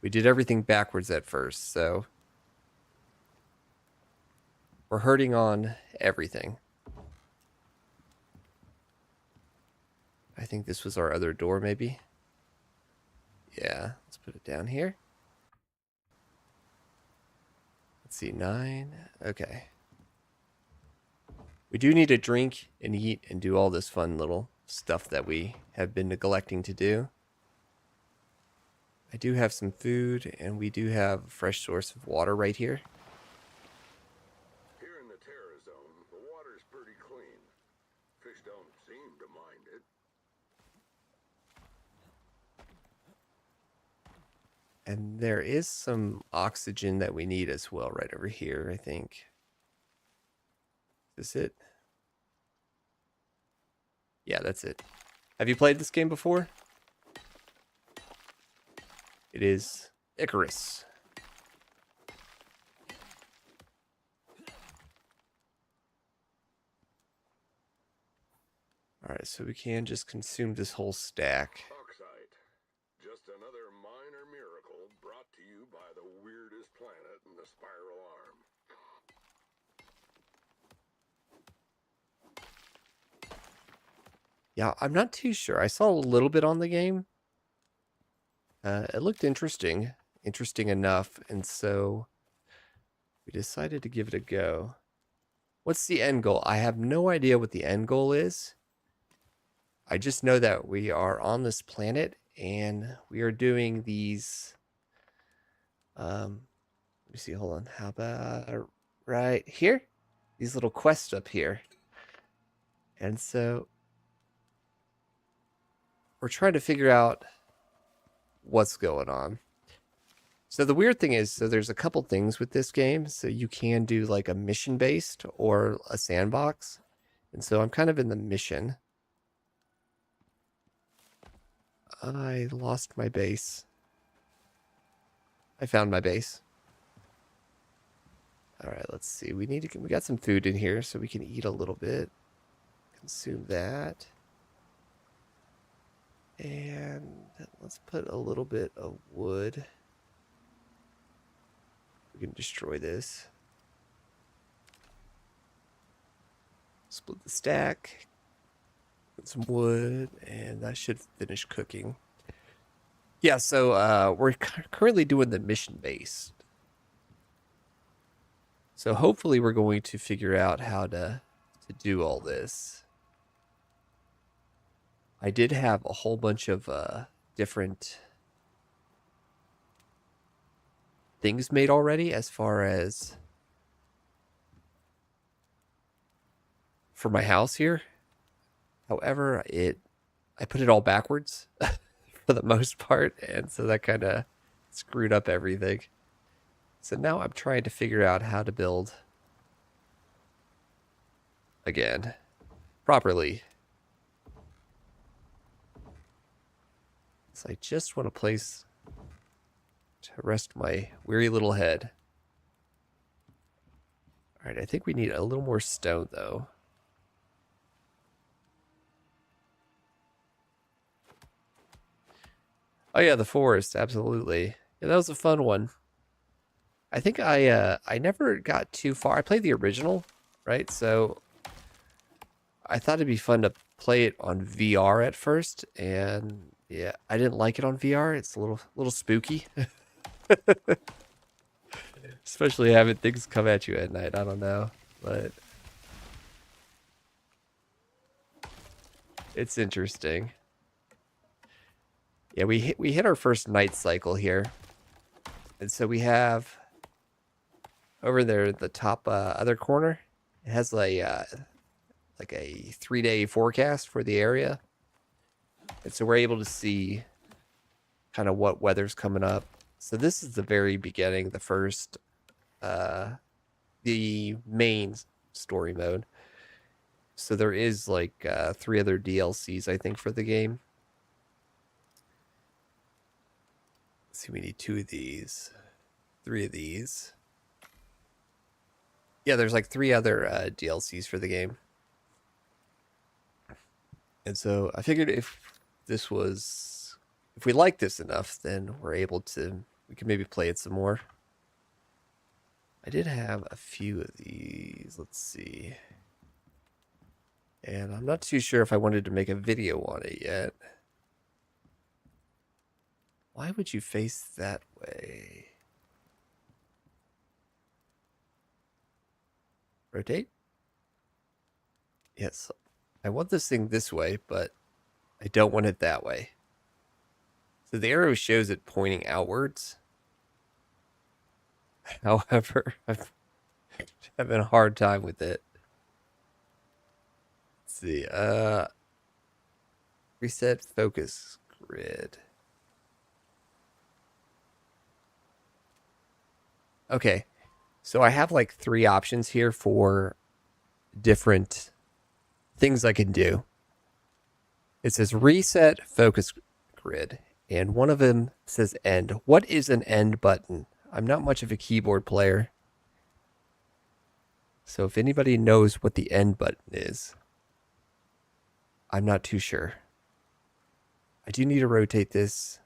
We did everything backwards at first, so we're hurting on everything. I think this was our other door, maybe. Yeah, let's put it down here. Let's see, 9. Okay. We do need to drink and eat and do all this fun little stuff that we have been neglecting to do. I do have some food, and we do have a fresh source of water right here. Here in the Terra Zone, the water's pretty clean. Fish don't seem to mind it. And there is some oxygen that we need as well right over here, I think. Is this it? Yeah, that's it. Have you played this game before? It is Icarus. Alright, so we can just consume this whole stack. Oxide. Just another minor miracle brought to you by the weirdest planet in the spiral arm. Yeah, I'm not too sure. I saw a little bit on the game. It looked interesting enough, and so we decided to give it a go. What's the end goal? I have no idea what the end goal is. I just know that we are on this planet, and we are doing these, let me see, hold on. How about right here? These little quests up here. And so we're trying to figure out what's going on. So the weird thing is, so there's a couple things with this game. So you can do like a mission based or a sandbox. And so I'm kind of in the mission. I lost my base. I found my base. All right, let's see. We got some food in here so we can eat a little bit. Consume that. And let's put a little bit of wood. We can destroy this. Split the stack. Put some wood, and that should finish cooking. Yeah, so we're currently doing the mission base. So hopefully we're going to figure out how to do all this. I did have a whole bunch of different things made already as far as for my house here. However, I put it all backwards for the most part, and so that kind of screwed up everything. So now I'm trying to figure out how to build again properly. So I just want a place to rest my weary little head. All right, I think we need a little more stone though. Oh yeah, the forest, absolutely. Yeah, that was a fun one. I think I never got too far. I played the original, right? So I thought it'd be fun to play it on VR at first, and yeah, I didn't like it on VR. It's a little spooky. Especially having things come at you at night. I don't know, but it's interesting. Yeah, we hit our first night cycle here, and so we have over there the top other corner. It has like a 3-day forecast for the area, and so we're able to see kind of what weather's coming up. So this is the very beginning, the first, the main story mode. So there is like 3 other DLCs, I think, for the game. Let's see, we need 2 of these, 3 of these. Yeah, there's like 3 other DLCs for the game. And so I figured if we like this enough, then we can maybe play it some more. I did have a few of these. Let's see. And I'm not too sure if I wanted to make a video on it yet. Why would you face that way? Rotate? Yes. I want this thing this way, but I don't want it that way. So the arrow shows it pointing outwards. However, I'm having a hard time with it. Let's see. Reset focus grid. Okay. So I have like 3 options here for different things I can do. It says reset focus grid, and one of them says end. What is an end button? I'm not much of a keyboard player. So if anybody knows what the end button is, I'm not too sure. I do need to rotate this.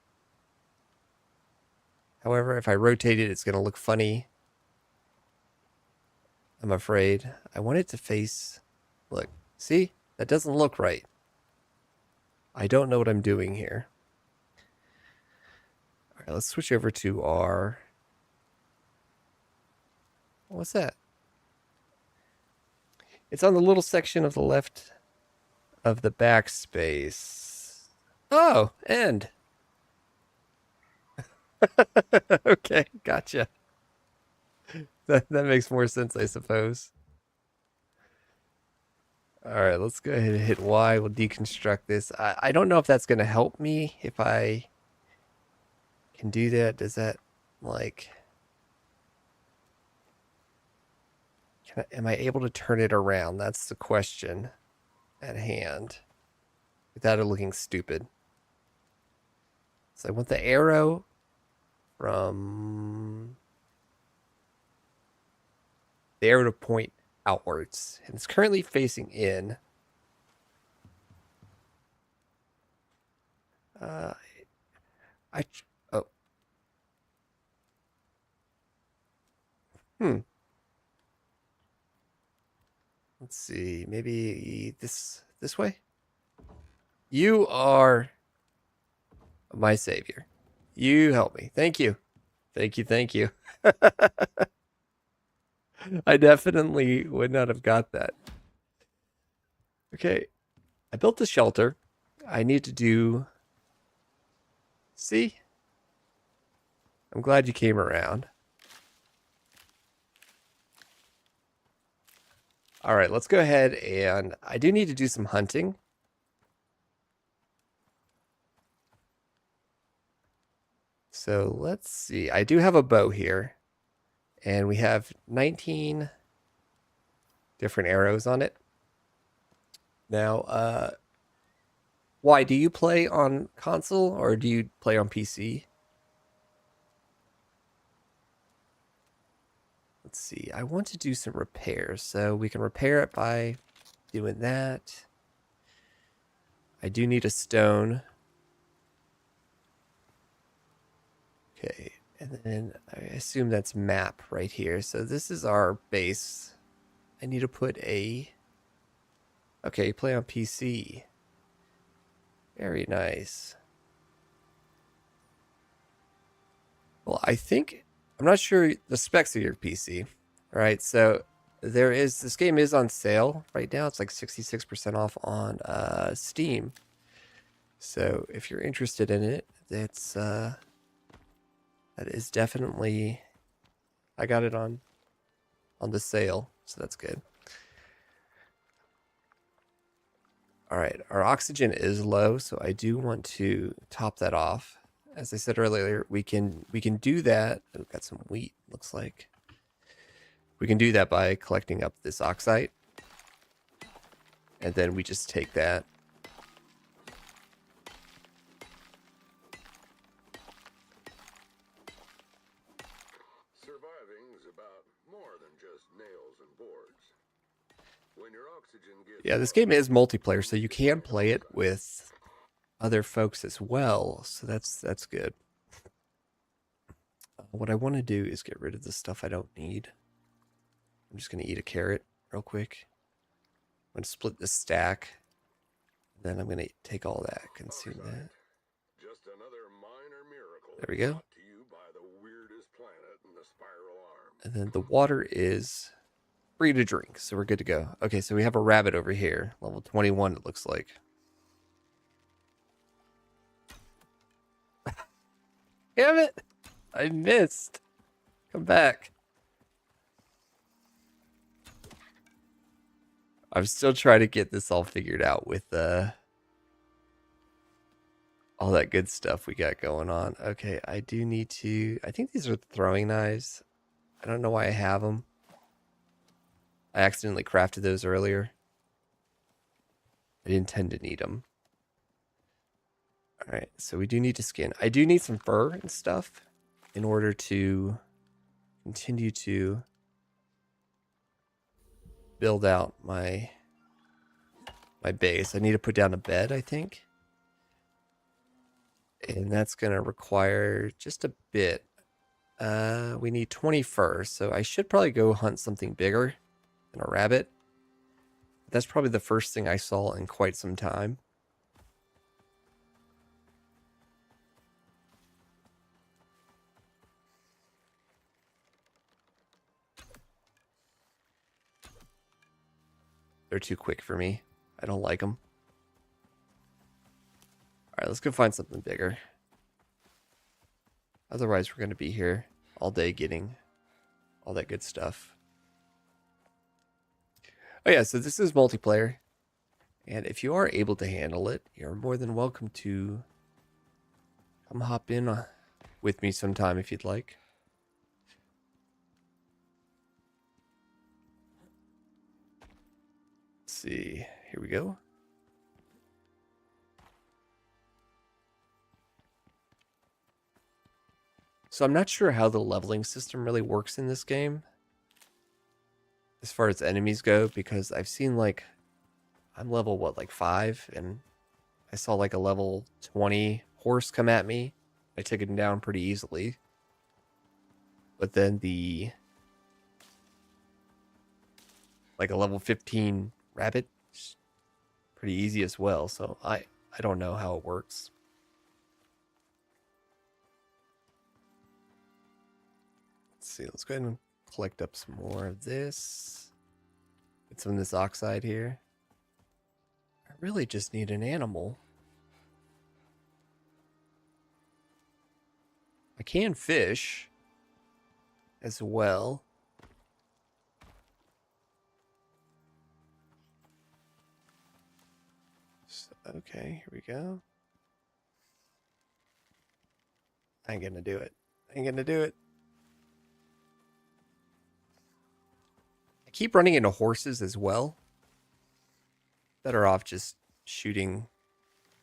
However, if I rotate it, it's going to look funny. I'm afraid. I want it to face... Look, see? That doesn't look right. I don't know what I'm doing here. All right, let's switch over to our... What's that? It's on the little section of the left of the backspace. Oh, end. Okay, gotcha. That makes more sense, I suppose. All right, let's go ahead and hit Y. We'll deconstruct this. I don't know if that's going to help me if I can do that. Does that, like... am I able to turn it around? That's the question at hand. Without it looking stupid. So I want the arrow from... the arrow to point outwards, and it's currently facing in. Uh, I oh hmm. Let's see. Maybe this way. You are my savior. You help me. Thank you. Thank you. Thank you. I definitely would not have got that. Okay. I built the shelter. I need to do. See? I'm glad you came around. All right, let's go ahead and I do need to do some hunting. So let's see. I do have a bow here, and we have 19 different arrows on it. Now, why do you play on console or do you play on PC? Let's see. I want to do some repairs, so we can repair it by doing that. I do need a stone. Okay, and then I assume that's map right here. So this is our base. I need to put a... Okay, you play on PC. Very nice. Well, I think... I'm not sure the specs of your PC. All right, so this game is on sale right now. It's like 66% off on Steam. So if you're interested in it, that is definitely... I got it on the sale, so that's good. All right, our oxygen is low, so I do want to top that off. As I said earlier, we can do that. We've got some wheat, looks like. We can do that by collecting up this oxide. And then we just take that. Surviving's about more than just nails and boards. When your oxygen gets Yeah, this game is multiplayer, so you can play it with other folks as well. So that's good. What I want to do is get rid of the stuff I don't need. I'm just going to eat a carrot real quick. I'm going to split this stack. Then I'm going to take all that, consume that. Just another minor miracle. There we go. To you by the weirdest planet in the spiral arm. And then the water is free to drink, so we're good to go. Okay, so we have a rabbit over here. Level 21, it looks like. Damn it! I missed. Come back. I'm still trying to get this all figured out with all that good stuff we got going on. Okay, I do need to... I think these are throwing knives. I don't know why I have them. I accidentally crafted those earlier. I didn't intend to need them. Alright, so we do need to skin. I do need some fur and stuff in order to continue to build out my base. I need to put down a bed, I think. And that's going to require just a bit. We need 20 fur, so I should probably go hunt something bigger than a rabbit. That's probably the first thing I saw in quite some time. They're too quick for me. I don't like them. All right, let's go find something bigger. Otherwise, we're going to be here all day getting all that good stuff. Oh yeah, so this is multiplayer. And if you are able to handle it, you're more than welcome to come hop in with me sometime if you'd like. Let's see. Here we go. So I'm not sure how the leveling system really works in this game. as far as enemies go, because I've seen like I'm level what, like 5, and I saw like a level 20 horse come at me. I took him down pretty easily. But then the like a level 15 rabbit, pretty easy as well. So I don't know how it works. Let's see. Let's go ahead and collect up some more of this. Get some of this oxide here. I really just need an animal. I can fish as well. So, okay, here we go. I ain't gonna do it. I ain't gonna do it. I keep running into horses as well. Better off just shooting.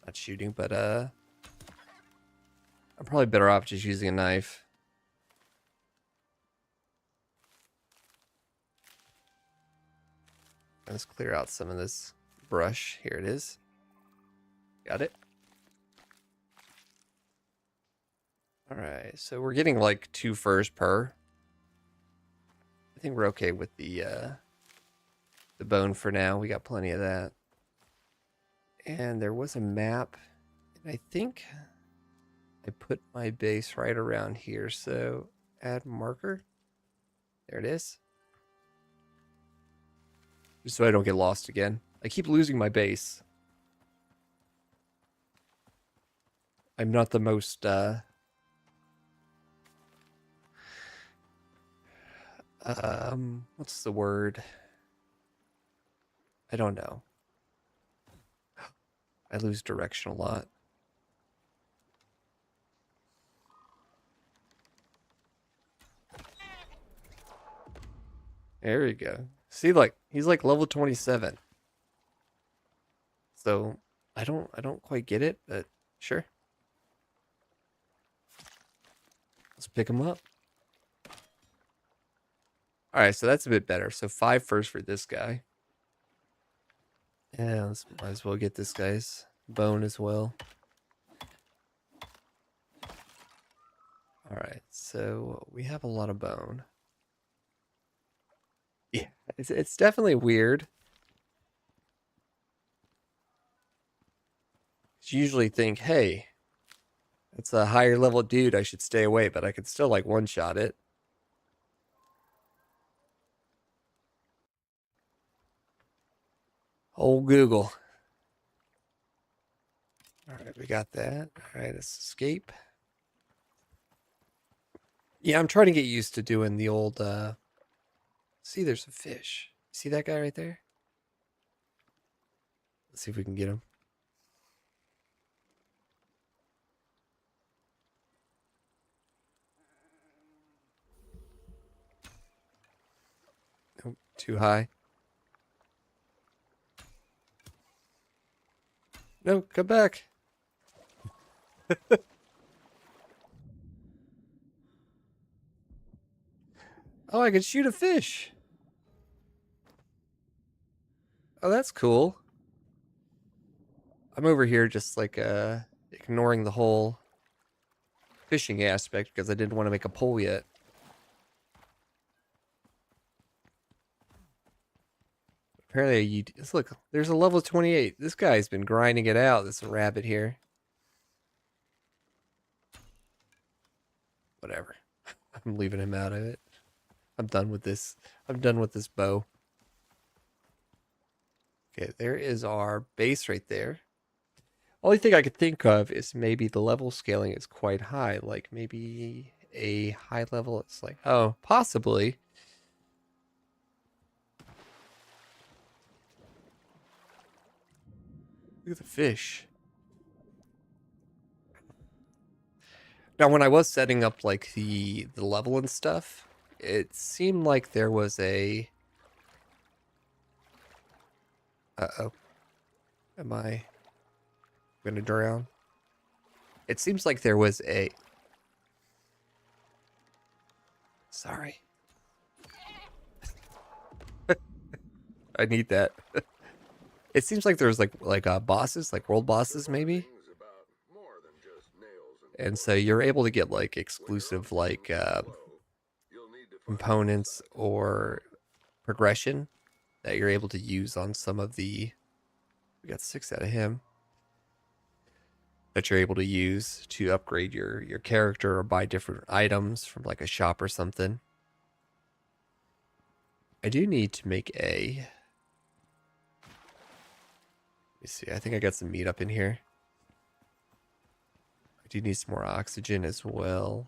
Not shooting, but I'm probably better off just using a knife. Let's clear out some of this brush. Here it is. Got it. Alright, so we're getting like 2 furs per. I think we're okay with the bone for now. We got plenty of that. And there was a map, and I think I put my base right around here. So add marker. There it is. Just so I don't get lost again. I keep losing my base. I'm not the most what's the word? I don't know. I lose direction a lot. There we go. See, like he's like level 27. So I don't quite get it, but sure. Let's pick him up. All right, so that's a bit better. So 5 first for this guy. Yeah, might as well get this guy's bone as well. All right, so we have a lot of bone. Yeah, it's definitely weird. You usually think, hey, it's a higher level dude, I should stay away, but I could still like one-shot it. Old Google. All right, we got that. All right, let's escape. Yeah, I'm trying to get used to doing the old, see, there's a fish. See that guy right there? Let's see if we can get him. Nope, too high. No, come back. Oh, I can shoot a fish. Oh, that's cool. I'm over here just like ignoring the whole fishing aspect because I didn't want to make a pole yet. Apparently, look, there's a level 28. This guy's been grinding it out. This rabbit here. Whatever. I'm leaving him out of it. I'm done with this. I'm done with this bow. Okay, there is our base right there. Only thing I could think of is maybe the level scaling is quite high. Like maybe a high level, it's like, oh, possibly. Look at the fish. Now, when I was setting up like the level and stuff, it seemed like there was a. Uh-oh. Am I gonna drown? It seems like there was a. Sorry. I need that. It seems like there's like bosses, like world Good bosses maybe. farming's about more than just nails and And so forks. you're able to get like When your exclusive oxygen like runs low, you'll need to find components oxides. or progression that you're able to use on some of the. We got 6 out of him. That you're able to use to upgrade your character or buy different items from like a shop or something. I do need to make a. Let me see. I think I got some meat up in here. I do need some more oxygen as well.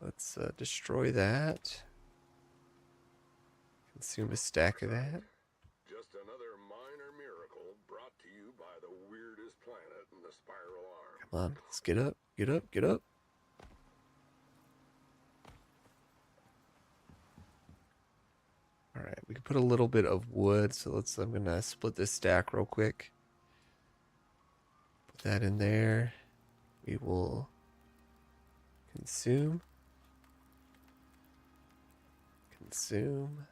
Let's destroy that. Consume a stack of that. Just another minor miracle brought to you by the weirdest planet in the spiral arm. Come on, let's get up, get up, get up. All right, we can put a little bit of wood. So I'm gonna split this stack real quick. Put that in there. We will consume. Consume.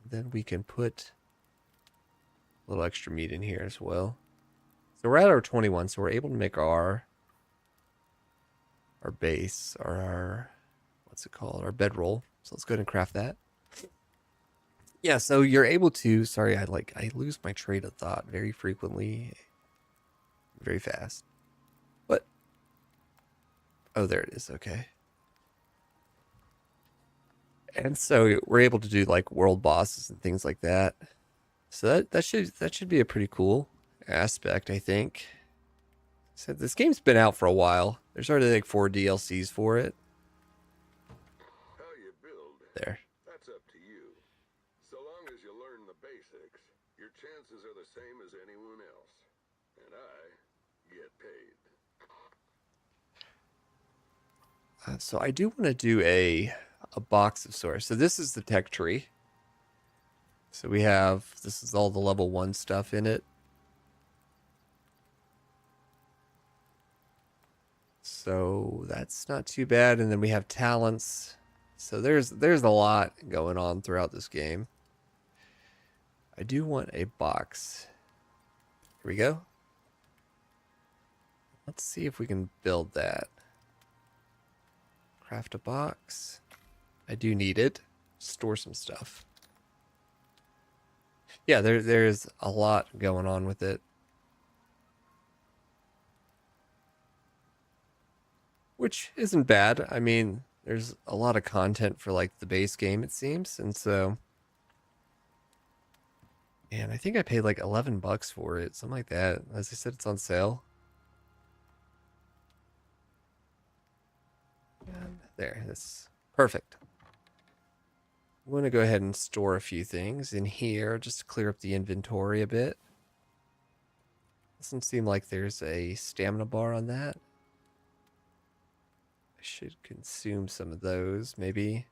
Then we can put a little extra meat in here as well. So we're at our 21, so we're able to make our base, or our, what's it called? Our bedroll. So let's go ahead and craft that. Yeah, so you're able to, sorry, I lose my train of thought very frequently, very fast. But, oh, there it is, okay. And so we're able to do like world bosses and things like that. So that should be a pretty cool aspect, I think. So this game's been out for a while. There's already like 4 DLCs for it. How you build, There. that's up to you. So long as you learn the basics, your chances are the same as anyone else. And I get paid. So I do want to do a box of sorts. So this is the tech tree. So we have, this is all the level 1 stuff in it. So that's not too bad. And then we have talents. So there's a lot going on throughout this game. I do want a box. Here we go. Let's see if we can build that. Craft a box. I do need it. Store some stuff. Yeah, there's a lot going on with it. Which isn't bad. I mean, there's a lot of content for like the base game, it seems. And so, man, I think I paid like $11 for it, something like that. As I said, it's on sale. And there, that's perfect. I'm going to go ahead and store a few things in here just to clear up the inventory a bit. Doesn't seem like there's a stamina bar on that. I should consume some of those, maybe.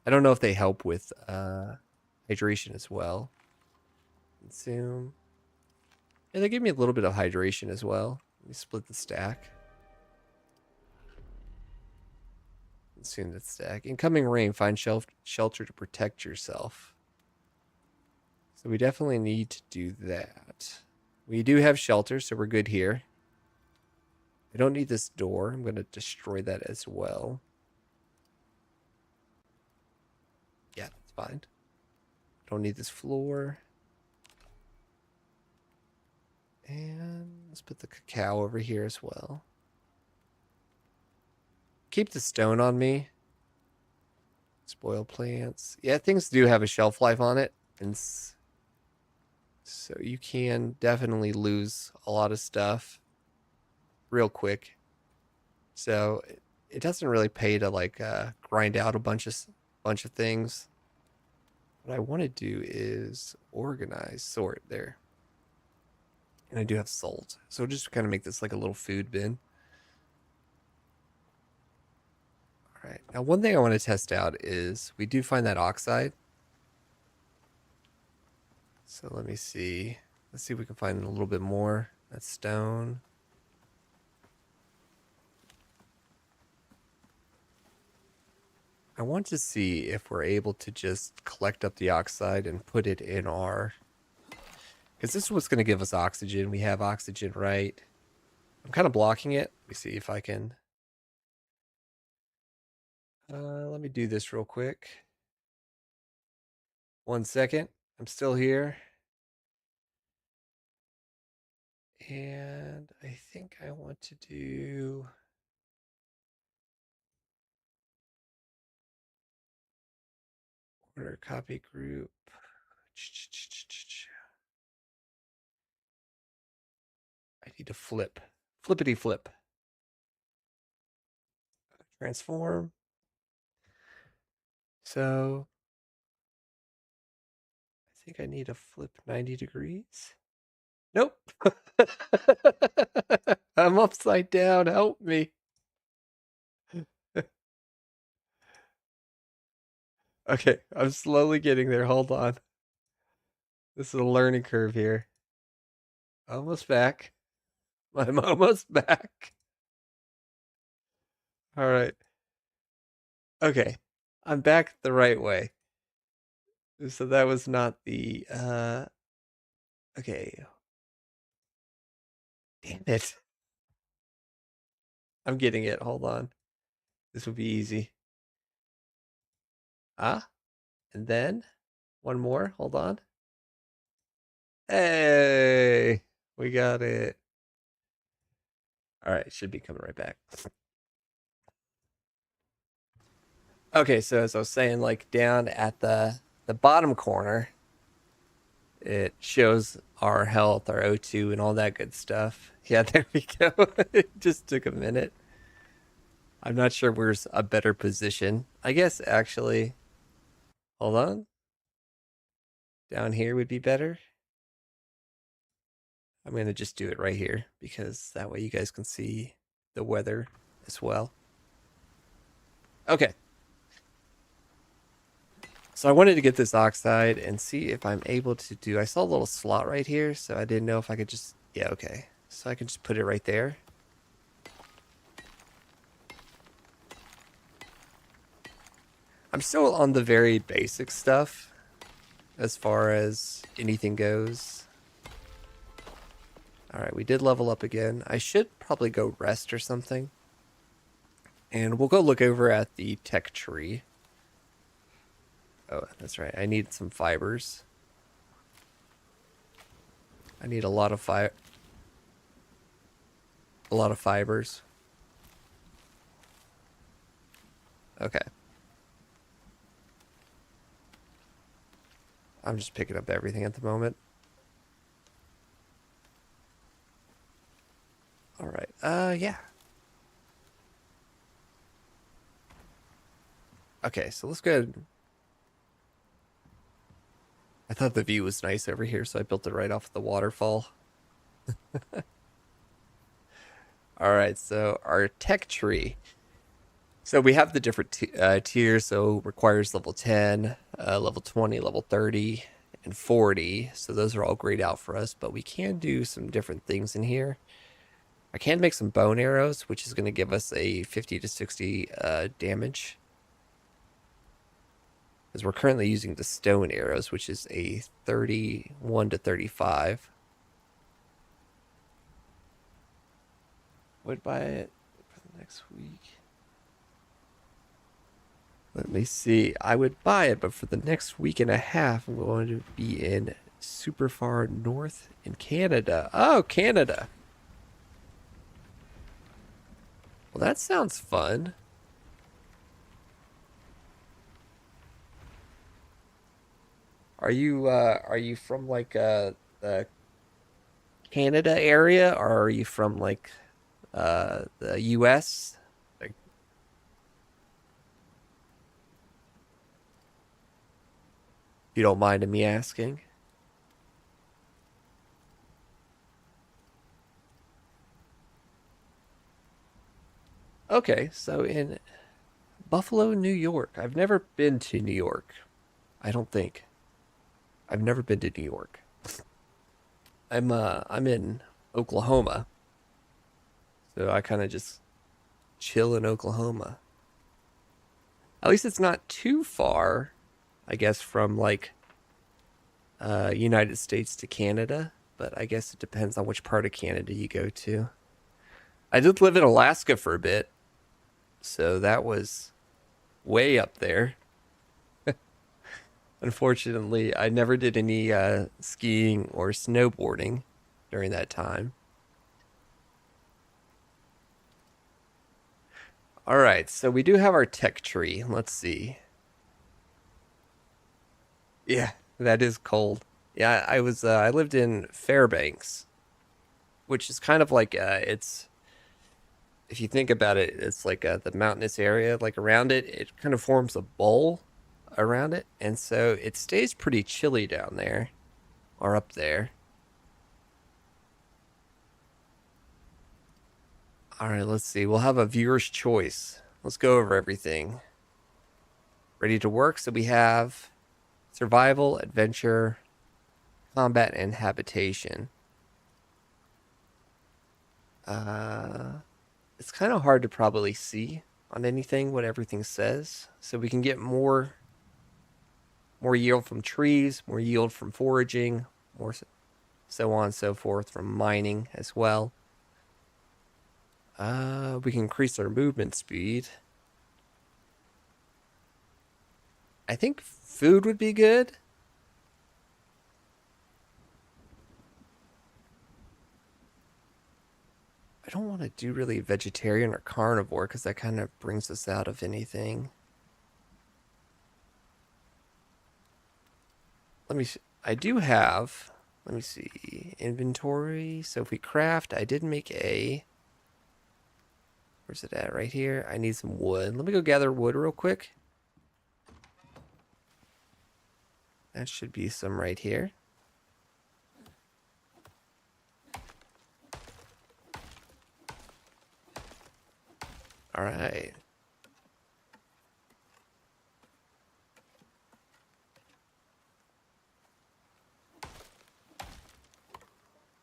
I don't know if they help with hydration as well. Consume. Yeah, they give me a little bit of hydration as well. Let me split the stack. Consume the stack. Incoming rain. Find shelter to protect yourself. So we definitely need to do that. We do have shelter, so we're good here. I don't need this door. I'm going to destroy that as well. Yeah, that's fine. Don't need this floor. And let's put the cacao over here as well. Keep the stone on me. Spoil plants. Yeah, things do have a shelf life on it. And so you can definitely lose a lot of stuff real quick. So it doesn't really pay to like grind out a bunch of things. What I want to do is organize, sort there. And I do have salt. So just kind of make this like a little food bin. All right. Now, one thing I want to test out is we do find that oxide. So let me see. Let's see if we can find a little bit more. That's stone. I want to see if we're able to just collect up the oxide and put it in our... Because this is what's going to give us oxygen. We have oxygen, right? I'm kind of blocking it. Let me see if I can... let me do this real quick. 1 second. I'm still here. And I think I want to do... Order copy group. I need to flip. Flippity flip. Transform. So I think I need to flip 90 degrees. Nope. I'm upside down. Help me. Okay, I'm slowly getting there. Hold on. This is a learning curve here. Almost back. I'm almost back. All right. Okay. I'm back the right way. So that was not the okay. Damn it. I'm getting it. Hold on. This will be easy. Ah, and then one more. Hold on. Hey, we got it. All right, should be coming right back. Okay, so as I was saying, like down at the bottom corner, it shows our health, our O2, and all that good stuff. Yeah, there we go. It just took a minute. I'm not sure where's a better position. I guess actually, hold on. Down here would be better. I'm going to just do it right here because that way you guys can see the weather as well. Okay. So I wanted to get this oxide and see if I'm able to do... I saw a little slot right here, so I didn't know if I could just... Yeah, okay. So I can just put it right there. I'm still on the very basic stuff as far as anything goes. Alright, we did level up again. I should probably go rest or something. And we'll go look over at the tech tree. Oh, that's right. I need some fibers. I need a lot of fibers. Okay. I'm just picking up everything at the moment. All right. Yeah. Okay, so let's go ahead. I thought the view was nice over here, so I built it right off the waterfall. All right, so our tech tree. So we have the different tiers. So requires level 10, level 20, level 30, and 40. So those are all grayed out for us, but we can do some different things in here. I can make some bone arrows, which is going to give us a 50 to 60 damage. Because we're currently using the stone arrows, which is a 31 to 35. Would buy it for the next week. Let me see. I would buy it, but for the next week and a half, I'm going to be in super far north in Canada. Oh, Canada. Well, that sounds fun. Are you from like the Canada area, or are you from like the US? Like, if you don't mind me asking. Okay, so in Buffalo, New York. I've never been to New York. I don't think. I've never been to New York. I'm in Oklahoma. So I kind of just chill in Oklahoma. At least it's not too far, I guess, from like United States to Canada. But I guess it depends on which part of Canada you go to. I did live in Alaska for a bit, so that was way up there. Unfortunately, I never did any skiing or snowboarding during that time. All right, so we do have our tech tree. Let's see. Yeah, that is cold. Yeah, I lived in Fairbanks, which is kind of like it's if you think about it, it's like the mountainous area like around it. It kind of forms a bowl around it, and so it stays pretty chilly down there or up there. All right, let's see. We'll have a viewer's choice. Let's go over everything. Ready to work? So we have survival, adventure, combat, and habitation. It's kind of hard to probably see on anything what everything says. So we can get more yield from trees, more yield from foraging, more so on and so forth from mining as well. We can increase our movement speed. I think food would be good. I don't want to do really vegetarian or carnivore because that kind of brings us out of anything. I do have, let me see, inventory. So if we craft, I did make where's it at? Right here. I need some wood. Let me go gather wood real quick. That should be some right here. All right.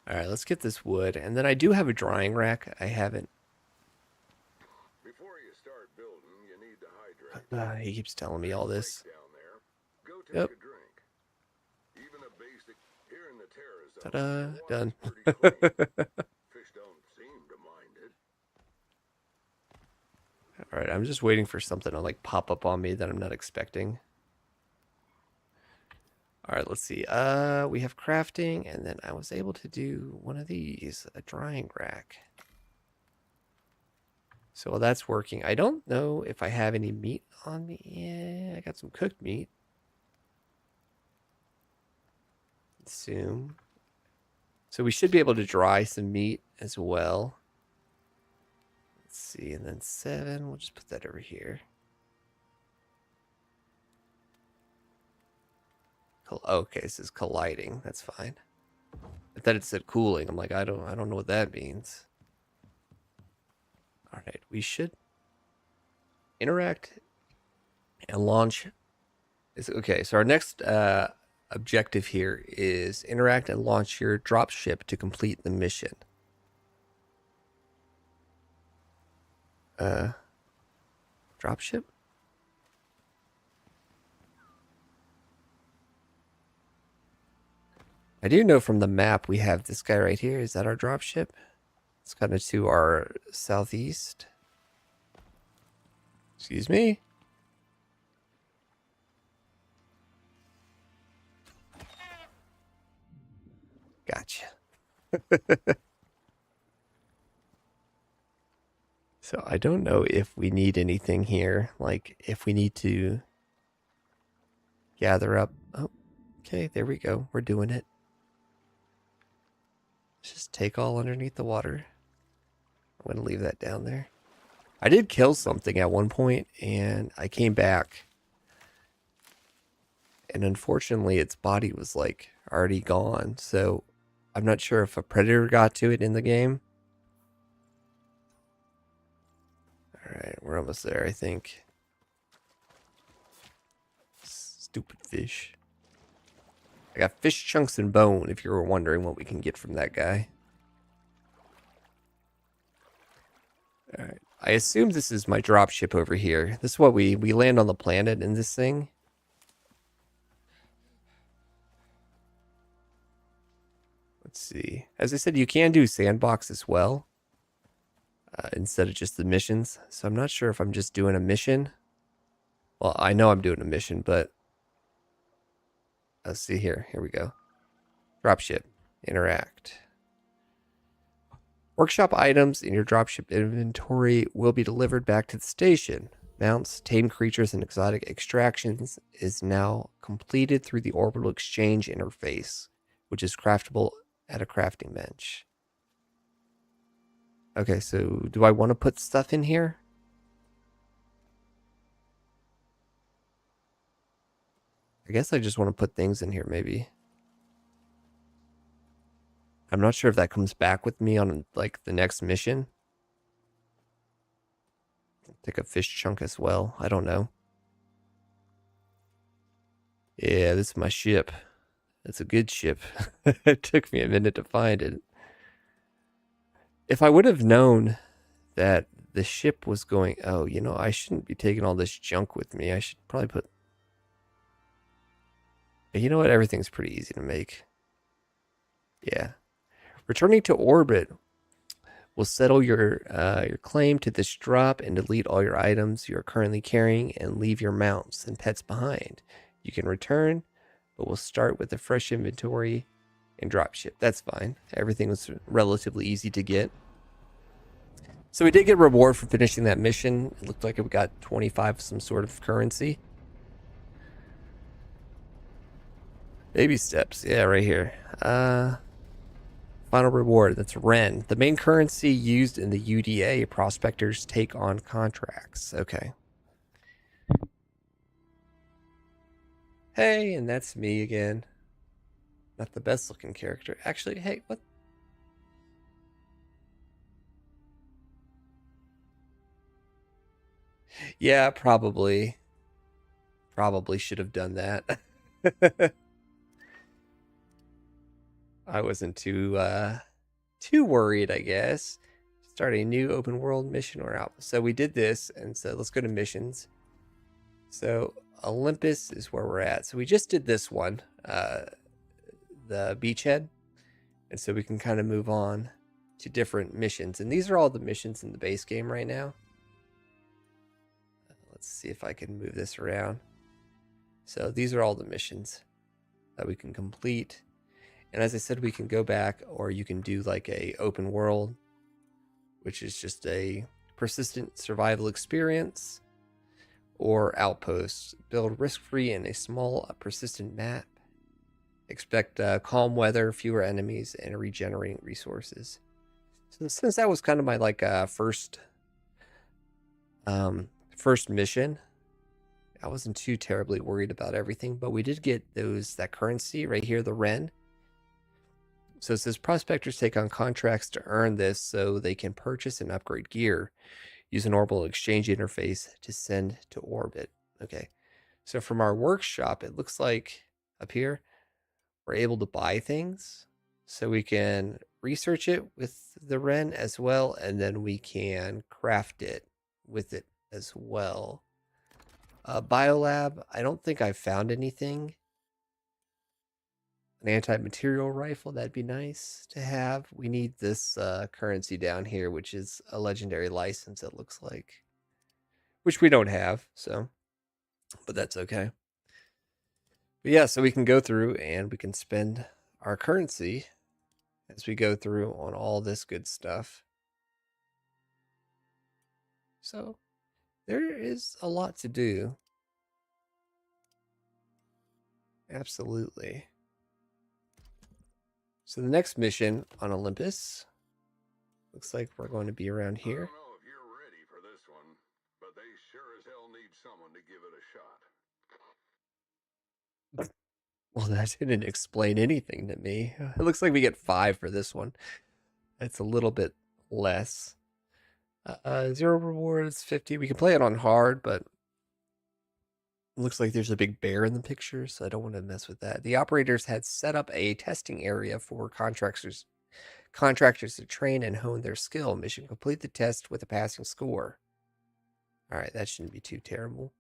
All right, let's get this wood. And then I do have a drying rack. I haven't. Before you start building, you need to hydrate. He keeps telling me all this. Down there. Go take Yep. a drink. Even a basic here in the terrace zone. Ta-da. Done. Fish don't seem to mind it. All right, I'm just waiting for something to like pop up on me that I'm not expecting. All right, let's see. We have crafting, and then I was able to do one of these, a drying rack. So while that's working, I don't know if I have any meat on me. Yeah, I got some cooked meat. Assume. So we should be able to dry some meat as well. Let's see, and then 7, we'll just put that over here. Okay, this is colliding. That's fine. I thought it said cooling. I'm like, I don't know what that means. All right, we should interact and launch. Okay, so our next objective here is interact and launch your dropship to complete the mission. Dropship? I do know from the map we have this guy right here. Is that our dropship? It's kind of to our southeast. Excuse me. Gotcha. So I don't know if we need anything here. Like if we need to gather up. Oh, okay. There we go. We're doing it. Let's just take all underneath the water. I'm going to leave that down there. I did kill something at one point and I came back. And unfortunately, its body was like already gone. So I'm not sure if a predator got to it in the game. All right, we're almost there, I think. Stupid fish. I got fish chunks and bone, if you were wondering what we can get from that guy. All right. I assume this is my dropship over here. This is what we land on the planet in this thing. Let's see. As I said, you can do sandbox as well instead of just the missions. So I'm not sure if I'm just doing a mission. Well, I know I'm doing a mission, but let's see here. Here we go. Dropship. Interact. Workshop items in your dropship inventory will be delivered back to the station. Mounts, tame creatures, and exotic extractions is now completed through the orbital exchange interface, which is craftable at a crafting bench. Okay, so do I want to put stuff in here? I guess I just want to put things in here, maybe. I'm not sure if that comes back with me on like the next mission. Take a fish chunk as well. I don't know. Yeah, this is my ship. It's a good ship. It took me a minute to find it. If I would have known that the ship was going, oh, you know, I shouldn't be taking all this junk with me. I should probably put. You know what? Everything's pretty easy to make. Yeah. Returning to orbit will settle your claim to this drop and delete all your items you are currently carrying and leave your mounts and pets behind. You can return, but we'll start with a fresh inventory and drop ship. That's fine. Everything was relatively easy to get. So we did get a reward for finishing that mission. It looked like we got 25 some sort of currency. Baby steps. Yeah, right here. Final reward. That's Ren. The main currency used in the UDA. Prospectors take on contracts. Okay. Hey, and that's me again. Not the best looking character. Actually, hey, what? Yeah, probably. Probably should have done that. I wasn't too worried, I guess. Start a new open world mission or out. So we did this, and so let's go to missions. So Olympus is where we're at. So we just did this one, the beachhead, and so we can kind of move on to different missions. And these are all the missions in the base game right now. Let's see if I can move this around. So these are all the missions that we can complete. And as I said, we can go back, or you can do like a open world, which is just a persistent survival experience, or outposts. Build risk-free in a small, persistent map. Expect calm weather, fewer enemies, and regenerating resources. So since that was kind of my like first mission, I wasn't too terribly worried about everything, but we did get that currency right here, the Ren. So it says prospectors take on contracts to earn this so they can purchase and upgrade gear. Use an orbital exchange interface to send to orbit. Okay. So from our workshop, it looks like up here, we're able to buy things. So we can research it with the Ren as well, and then we can craft it with it as well. Biolab, I don't think I've found anything. An anti-material rifle, that'd be nice to have. We need this currency down here, which is a legendary license, it looks like. Which we don't have, so. But that's okay. But yeah, so we can go through and we can spend our currency as we go through on all this good stuff. So there is a lot to do. Absolutely. So the next mission on Olympus looks like we're going to be around here. I don't know if you're ready for this one, but they sure as hell need someone to give it a shot. Well, that didn't explain anything to me. It looks like we get 5 for this one. That's a little bit less. 0 rewards, 50. We can play it on hard, but it looks like there's a big bear in the picture, so I don't want to mess with that. The operators had set up a testing area for contractors to train and hone their skill. Mission complete the test with a passing score. All right, that shouldn't be too terrible.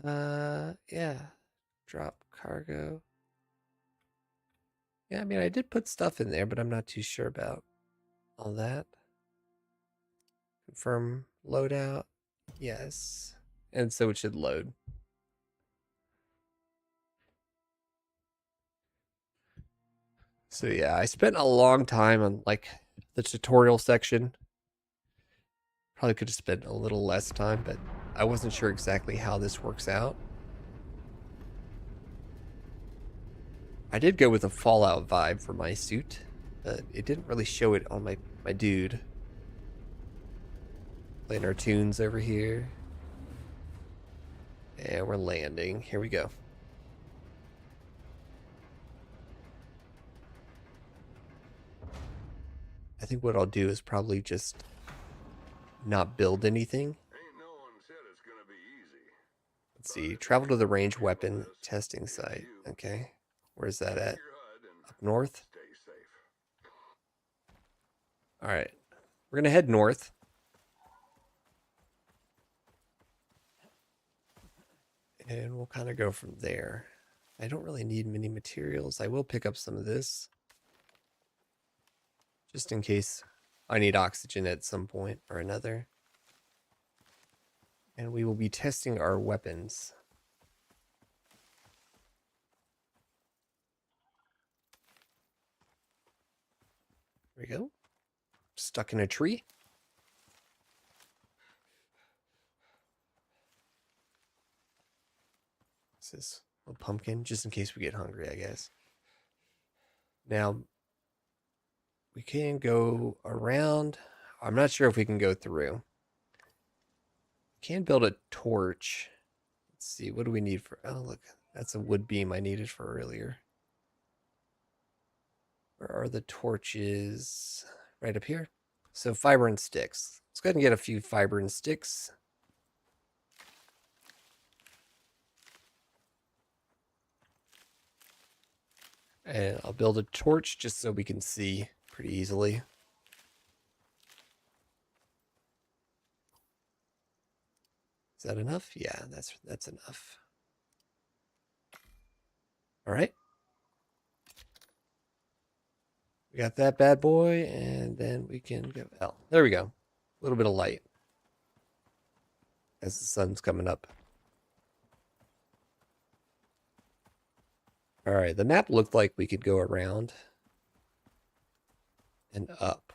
Yeah. Drop cargo. Yeah, I mean, I did put stuff in there, but I'm not too sure about all that. Confirm loadout. Yes. And so it should load. So yeah, I spent a long time on like the tutorial section. Probably could have spent a little less time, but I wasn't sure exactly how this works out. I did go with a Fallout vibe for my suit, but it didn't really show it on my dude. Playing our tunes over here. And we're landing. Here we go. I think what I'll do is probably just not build anything. Ain't no one said it's gonna be easy. Let's see. Travel to the range weapon testing site. Okay. Where's that at? Up north? Stay safe. All right. We're going to head north. And we'll kind of go from there. I don't really need many materials. I will pick up some of this. Just in case I need oxygen at some point or another. And we will be testing our weapons. There we go. Stuck in a tree. This is a pumpkin, just in case we get hungry, I guess. Now, we can go around. I'm not sure if we can go through. Can build a torch. Let's see, what do we need for... Oh, look, that's a wood beam I needed for earlier. Where are the torches? Right up here. So fiber and sticks. Let's go ahead and get a few fiber and sticks. And I'll build a torch just so we can see pretty easily. Is that enough? Yeah, that's enough. All right. We got that bad boy, and then we can go... Oh, there we go. A little bit of light as the sun's coming up. All right, the map looked like we could go around and up.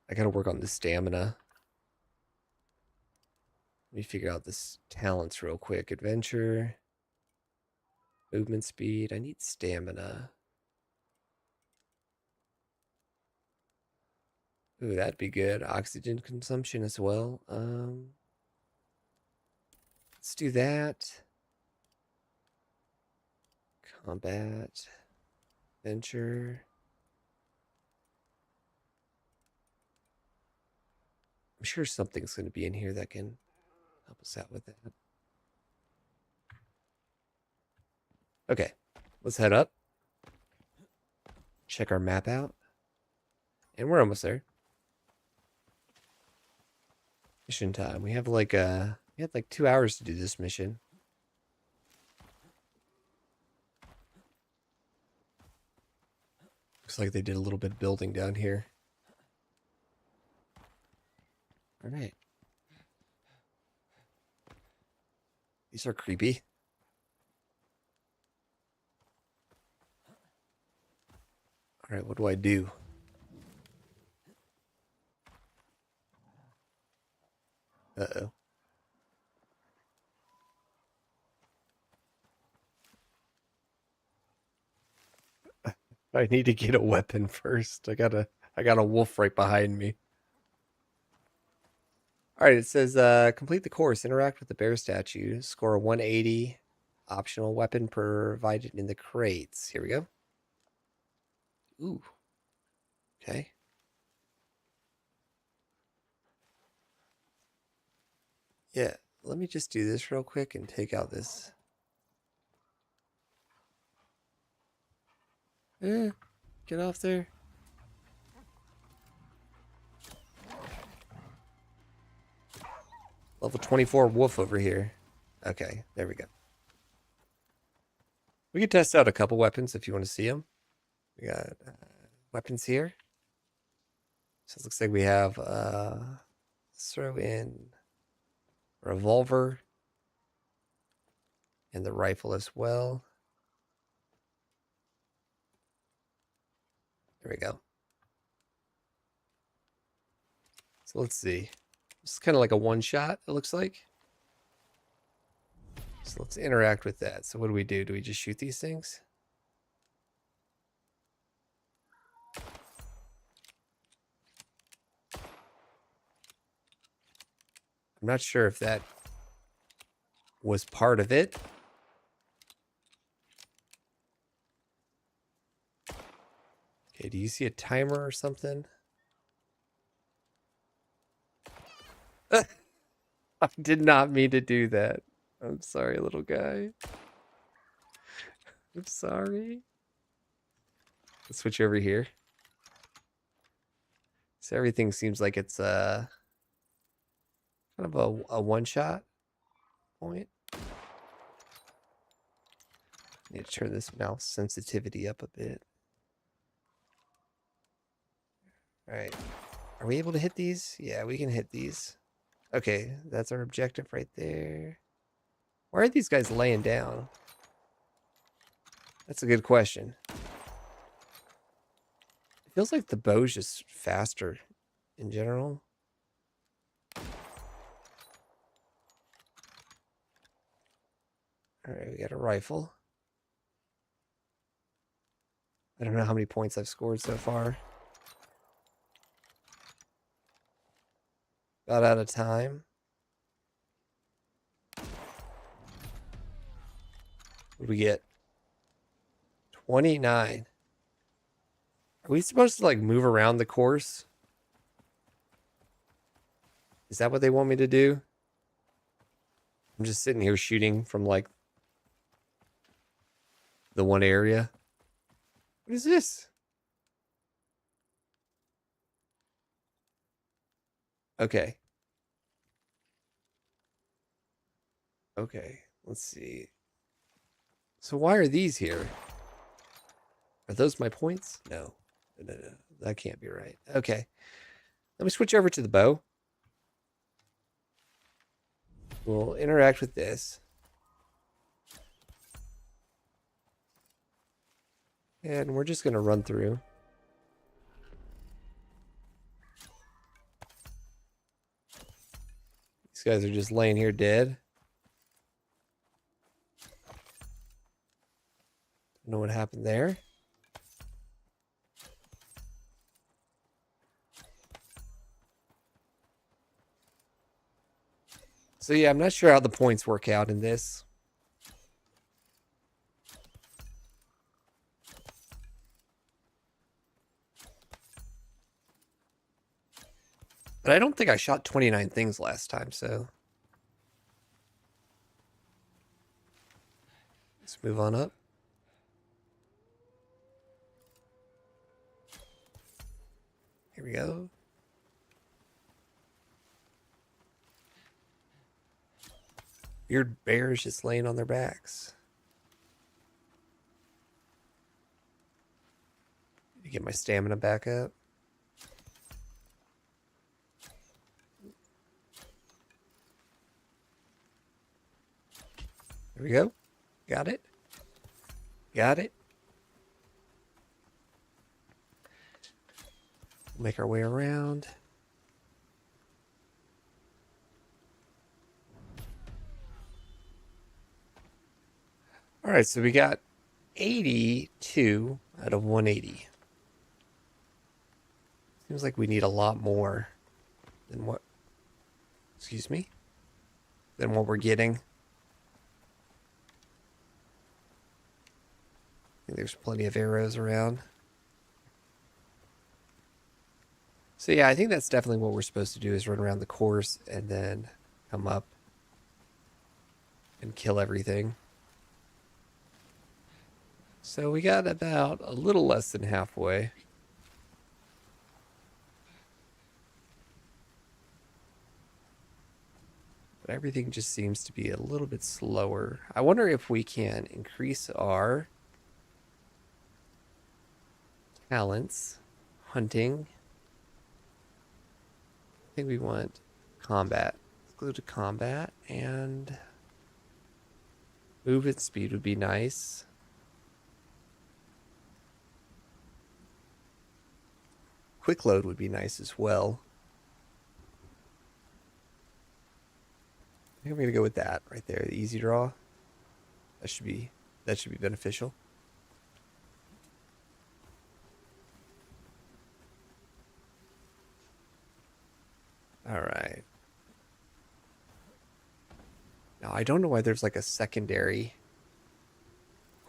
I gotta work on the stamina. Let me figure out this talents real quick. Adventure. Movement speed. I need stamina. Ooh, that'd be good. Oxygen consumption as well. Let's do that. Combat. Adventure. I'm sure something's going to be in here that can help us out with that. Okay, let's head up. Check our map out. And we're almost there. Mission time. We have like we had like 2 hours to do this mission. Looks like they did a little bit of building down here. All right. These are creepy. All right, what do I do? Uh-oh. I need to get a weapon first. I got a wolf right behind me. All right, it says complete the course, interact with the bear statue, score a 180, optional weapon provided in the crates. Here we go. Ooh. Okay. Yeah, let me just do this real quick and take out this. Get off there. Level 24 wolf over here. Okay, there we go. We can test out a couple weapons if you want to see them. We got weapons here. So it looks like we have let's throw in revolver and the rifle as well. There we go. So let's see. It's kind of like a one shot, it looks like. So let's interact with that. So what do we do? Do we just shoot these things? I'm not sure if that was part of it. Okay, do you see a timer or something? I did not mean to do that. I'm sorry, little guy. I'm sorry. Let's switch over here. So everything seems like it's kind of a one-shot point. Need to turn this mouse sensitivity up a bit. All right. Are we able to hit these? Yeah, we can hit these. Okay, that's our objective right there. Why are these guys laying down? That's a good question. It feels like the bow's just faster in general. All right, we got a rifle. I don't know how many points I've scored so far. About out of time. What do we get? 29. Are we supposed to like move around the course? Is that what they want me to do? I'm just sitting here shooting from like the one area. What is this? Okay. Okay, let's see. So why are these here? Are those my points? No. No, that can't be right. Okay. Let me switch over to the bow. We'll interact with this. And we're just going to run through. These guys are just laying here dead. Don't know what happened there. So yeah, I'm not sure how the points work out in this. But I don't think I shot 29 things last time, so let's move on up. Here we go. Weird bears just laying on their backs. Need to get my stamina back up. There we go. Got it. Got it. We'll make our way around. All right, so we got 82 out of 180. Seems like we need a lot more than what, excuse me, than what we're getting. I think there's plenty of arrows around. So yeah, I think that's definitely what we're supposed to do, is run around the course and then come up and kill everything. So we got about a little less than halfway. But everything just seems to be a little bit slower. I wonder if we can increase our talents. Hunting. I think we want combat. Let's go to combat, and movement speed would be nice. Quick load would be nice as well. I think I'm gonna go with that right there, the easy draw. That should be beneficial. All right. Now I don't know why there's like a secondary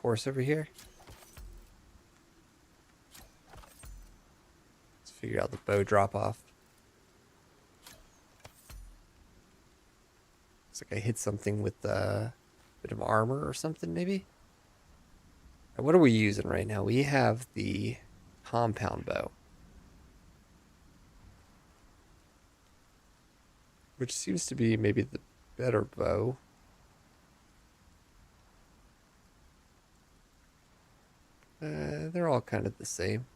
course over here. Let's figure out the bow drop off. Looks like I hit something with a bit of armor or something, maybe. Now, what are we using right now? We have the compound bow, which seems to be maybe the better bow. They're all kind of the same,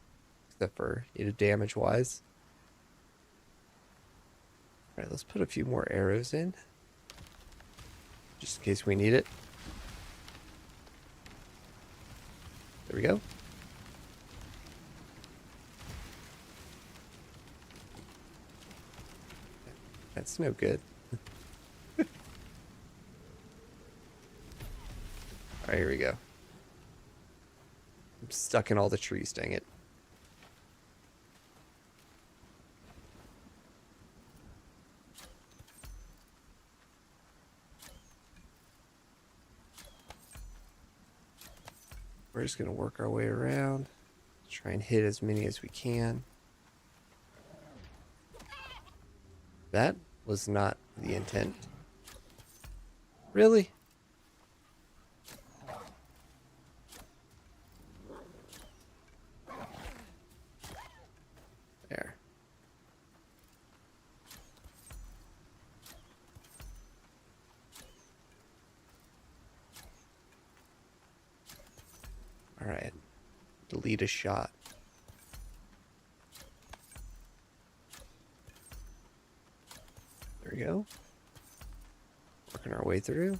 except for, damage wise. All right, let's put a few more arrows in, just in case we need it. There we go. That's no good. All right, here we go. I'm stuck in all the trees, dang it. We're just going to work our way around, try and hit as many as we can. That was not the intent. Really? There. All right. Delete a shot. There we go. Working our way through.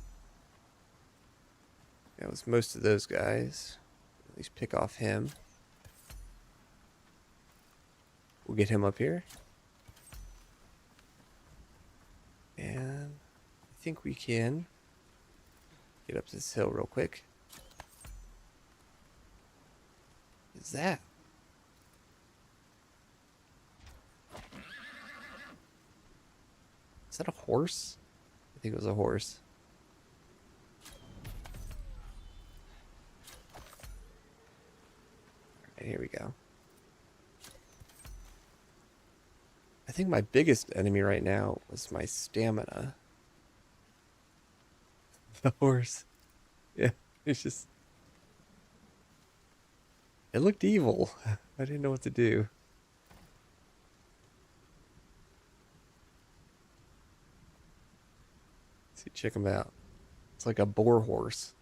That was most of those guys. At least pick off him. We'll get him up here. And I think we can get up this hill real quick. What is that? Is that a horse? I think it was a horse. All right, here we go. I think my biggest enemy right now was my stamina. The horse. Yeah, it's just... It looked evil. I didn't know what to do. Let's see, check him out. It's like a boar horse.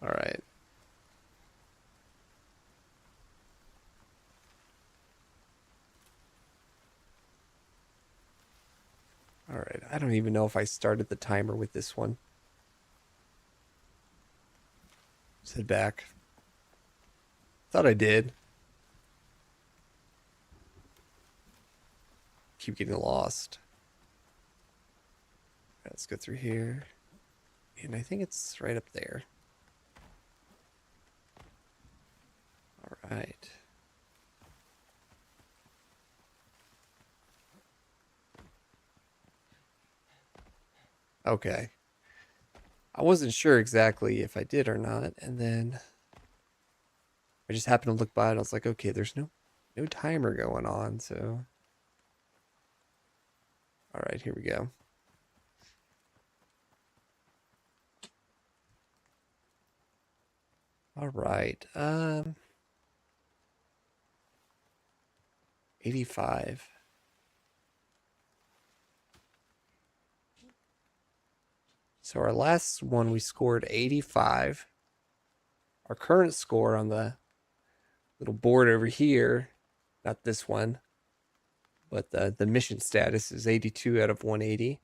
All right. All right. I don't even know if I started the timer with this one. Let's head back. Thought I did. Keep getting lost. Right, let's go through here. And I think it's right up there. All right. Okay. I wasn't sure exactly if I did or not, and then I just happened to look by and I was like, okay, there's no timer going on, so all right, here we go. All right. 85. So our last one we scored 85. Our current score on the little board over here, not this one, but the mission status is 82 out of 180.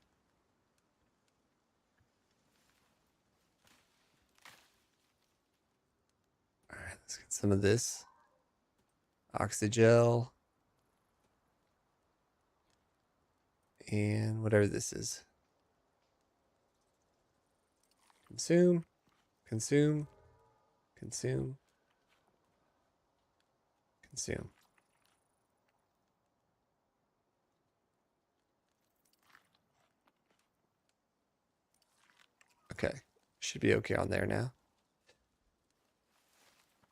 All right, let's get some of this. Oxygel. And whatever this is. Consume, consume, consume, consume. Okay, should be okay on there now.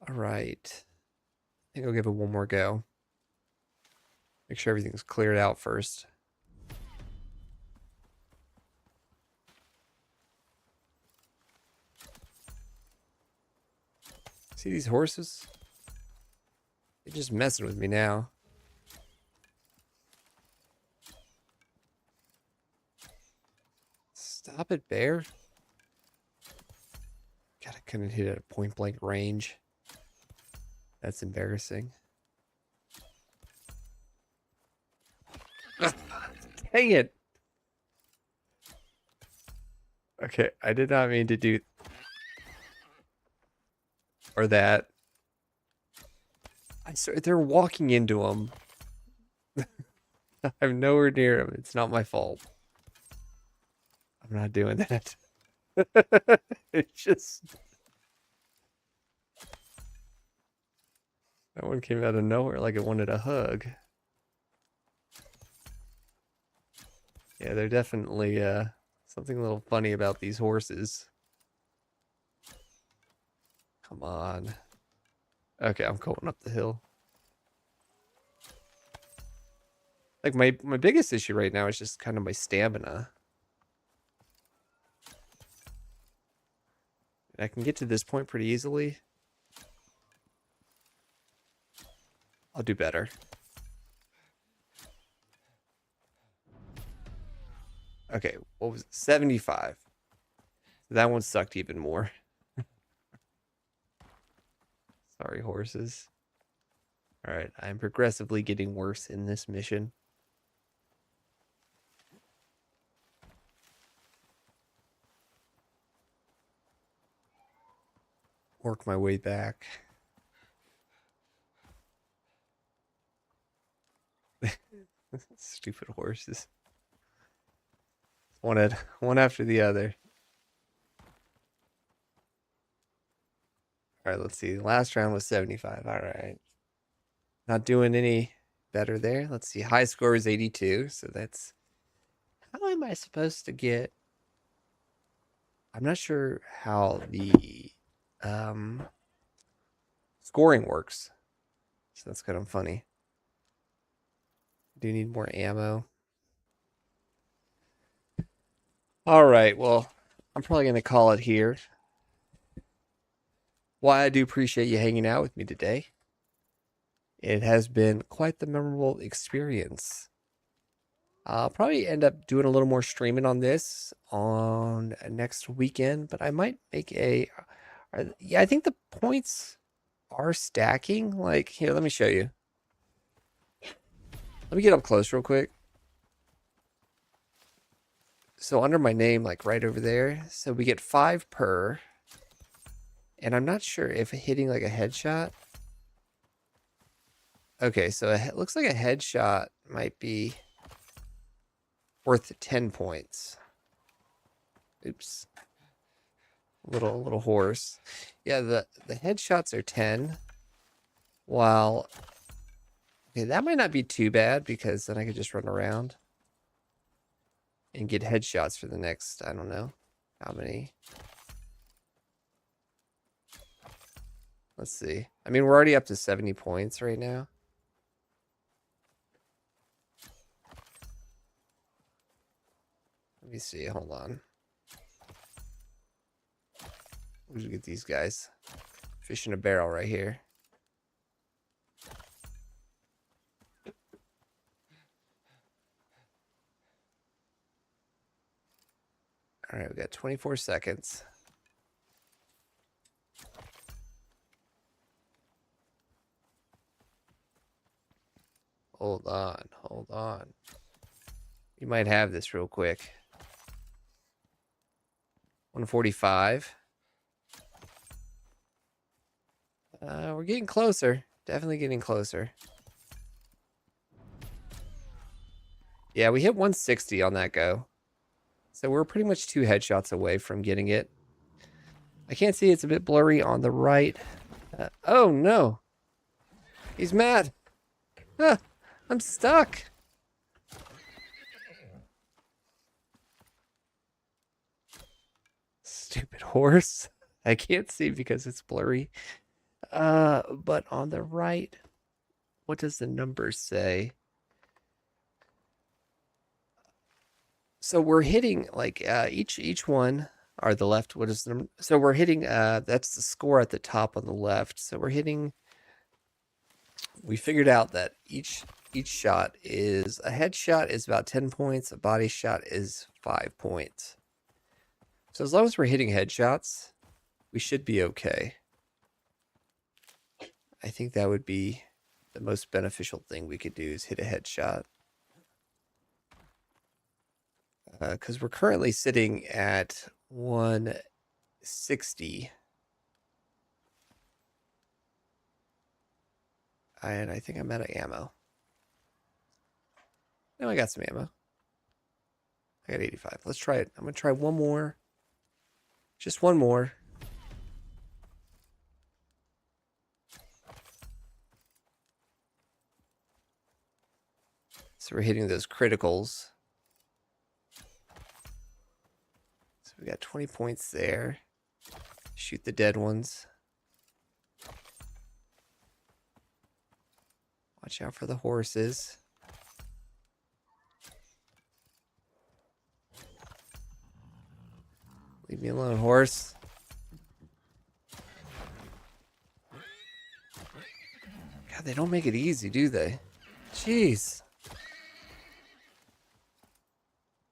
All right. I think I'll give it one more go. Make sure everything's cleared out first. See these horses? They're just messing with me now. Stop it, bear. God, I couldn't hit it at point blank range. That's embarrassing. Dang it. Okay, I did not mean to do or that. I swear they're walking into them. I'm nowhere near them. It's not my fault. I'm not doing that. It's just that one came out of nowhere like it wanted a hug. Yeah, they're definitely something a little funny about these horses. Come on. Okay, I'm going up the hill. Like my biggest issue right now is just kind of my stamina. I can get to this point pretty easily. I'll do better. Okay, what was it? 75. That one sucked even more. Sorry, horses. All right, I'm progressively getting worse in this mission. Work my way back. Stupid horses. One after the other. All right, let's see. Last round was 75. All right. Not doing any better there. Let's see. High score is 82. So that's... How am I supposed to get... I'm not sure how the scoring works. So that's kind of funny. Do you need more ammo? All right. Well, I'm probably going to call it here. Well, I do appreciate you hanging out with me today. It has been quite the memorable experience. I'll probably end up doing a little more streaming on this on next weekend, but I might make a... Yeah, I think the points are stacking. Like, here, let me show you. Let me get up close real quick. So under my name, like right over there, so we get 5 per. And I'm not sure if hitting like a headshot. Okay, so it looks like a headshot might be worth 10 points. Oops. Little horse. Yeah, the headshots are 10. While okay, that might not be too bad because then I could just run around and get headshots for the next, I don't know how many. Let's see. I mean, we're already up to 70 points right now. Let me see. Hold on. We'll get these guys. Fish in a barrel right here. All right, we got 24 seconds. Hold on, hold on. You might have this real quick. 145. We're getting closer. Definitely getting closer. Yeah, we hit 160 on that go. So we're pretty much 2 headshots away from getting it. I can't see. It's a bit blurry on the right. Oh, no. He's mad. Ah, I'm stuck. Stupid horse. I can't see because it's blurry. But on the right, what does the number say? So we're hitting like each one or the left. What is the number? So we're hitting that's the score at the top on the left. So we're hitting. We figured out that each shot is a headshot is about 10 points. A body shot is 5 points. So as long as we're hitting headshots, we should be okay. I think that would be the most beneficial thing we could do is hit a headshot. Because we're currently sitting at 160. And I think I'm out of ammo. No, I got some ammo. I got 85. Let's try it. I'm going to try one more. Just one more. So we're hitting those criticals. So we got 20 points there. Shoot the dead ones. Watch out for the horses. Leave me alone, horse. God, they don't make it easy, do they? Jeez.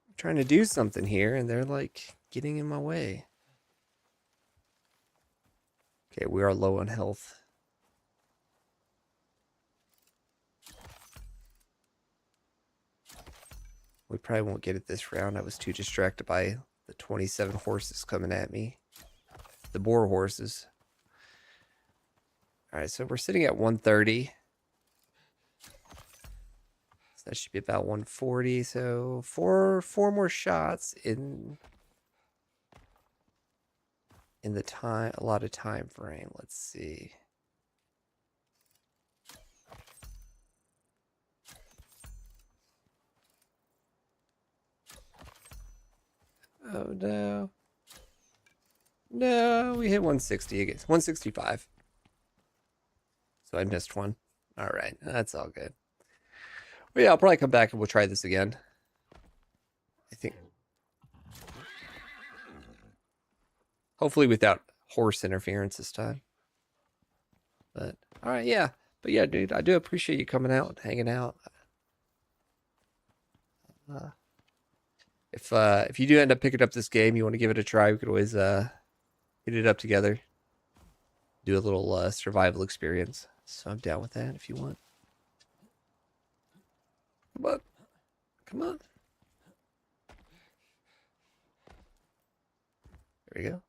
I'm trying to do something here, and they're like getting in my way. Okay, we are low on health. We probably won't get it this round. I was too distracted by the 27 horses coming at me. The boar horses. All right, so we're sitting at 130. So that should be about 140. So four more shots in the time, a lot of time frame. Let's see. Oh no. No, we hit 160 again. 165. So I missed one. All right, that's all good. Well, yeah, I'll probably come back and we'll try this again. I think. Hopefully without horse interference this time. But, all right, yeah. But yeah, dude, I do appreciate you coming out and hanging out. If you do end up picking up this game, you want to give it a try, we could always hit it up together. Do a little survival experience. So I'm down with that if you want. Come on. Come on. There we go.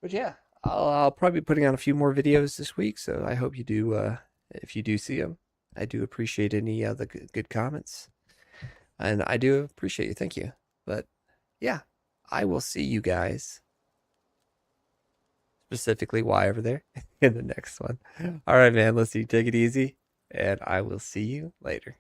But yeah, I'll probably be putting out a few more videos this week, so I hope you do, if you do see them. I do appreciate any of the good comments. And I do appreciate you. Thank you. But yeah, I will see you guys, specifically Y over there, in the next one. All right, man. Let's see. Take it easy. And I will see you later.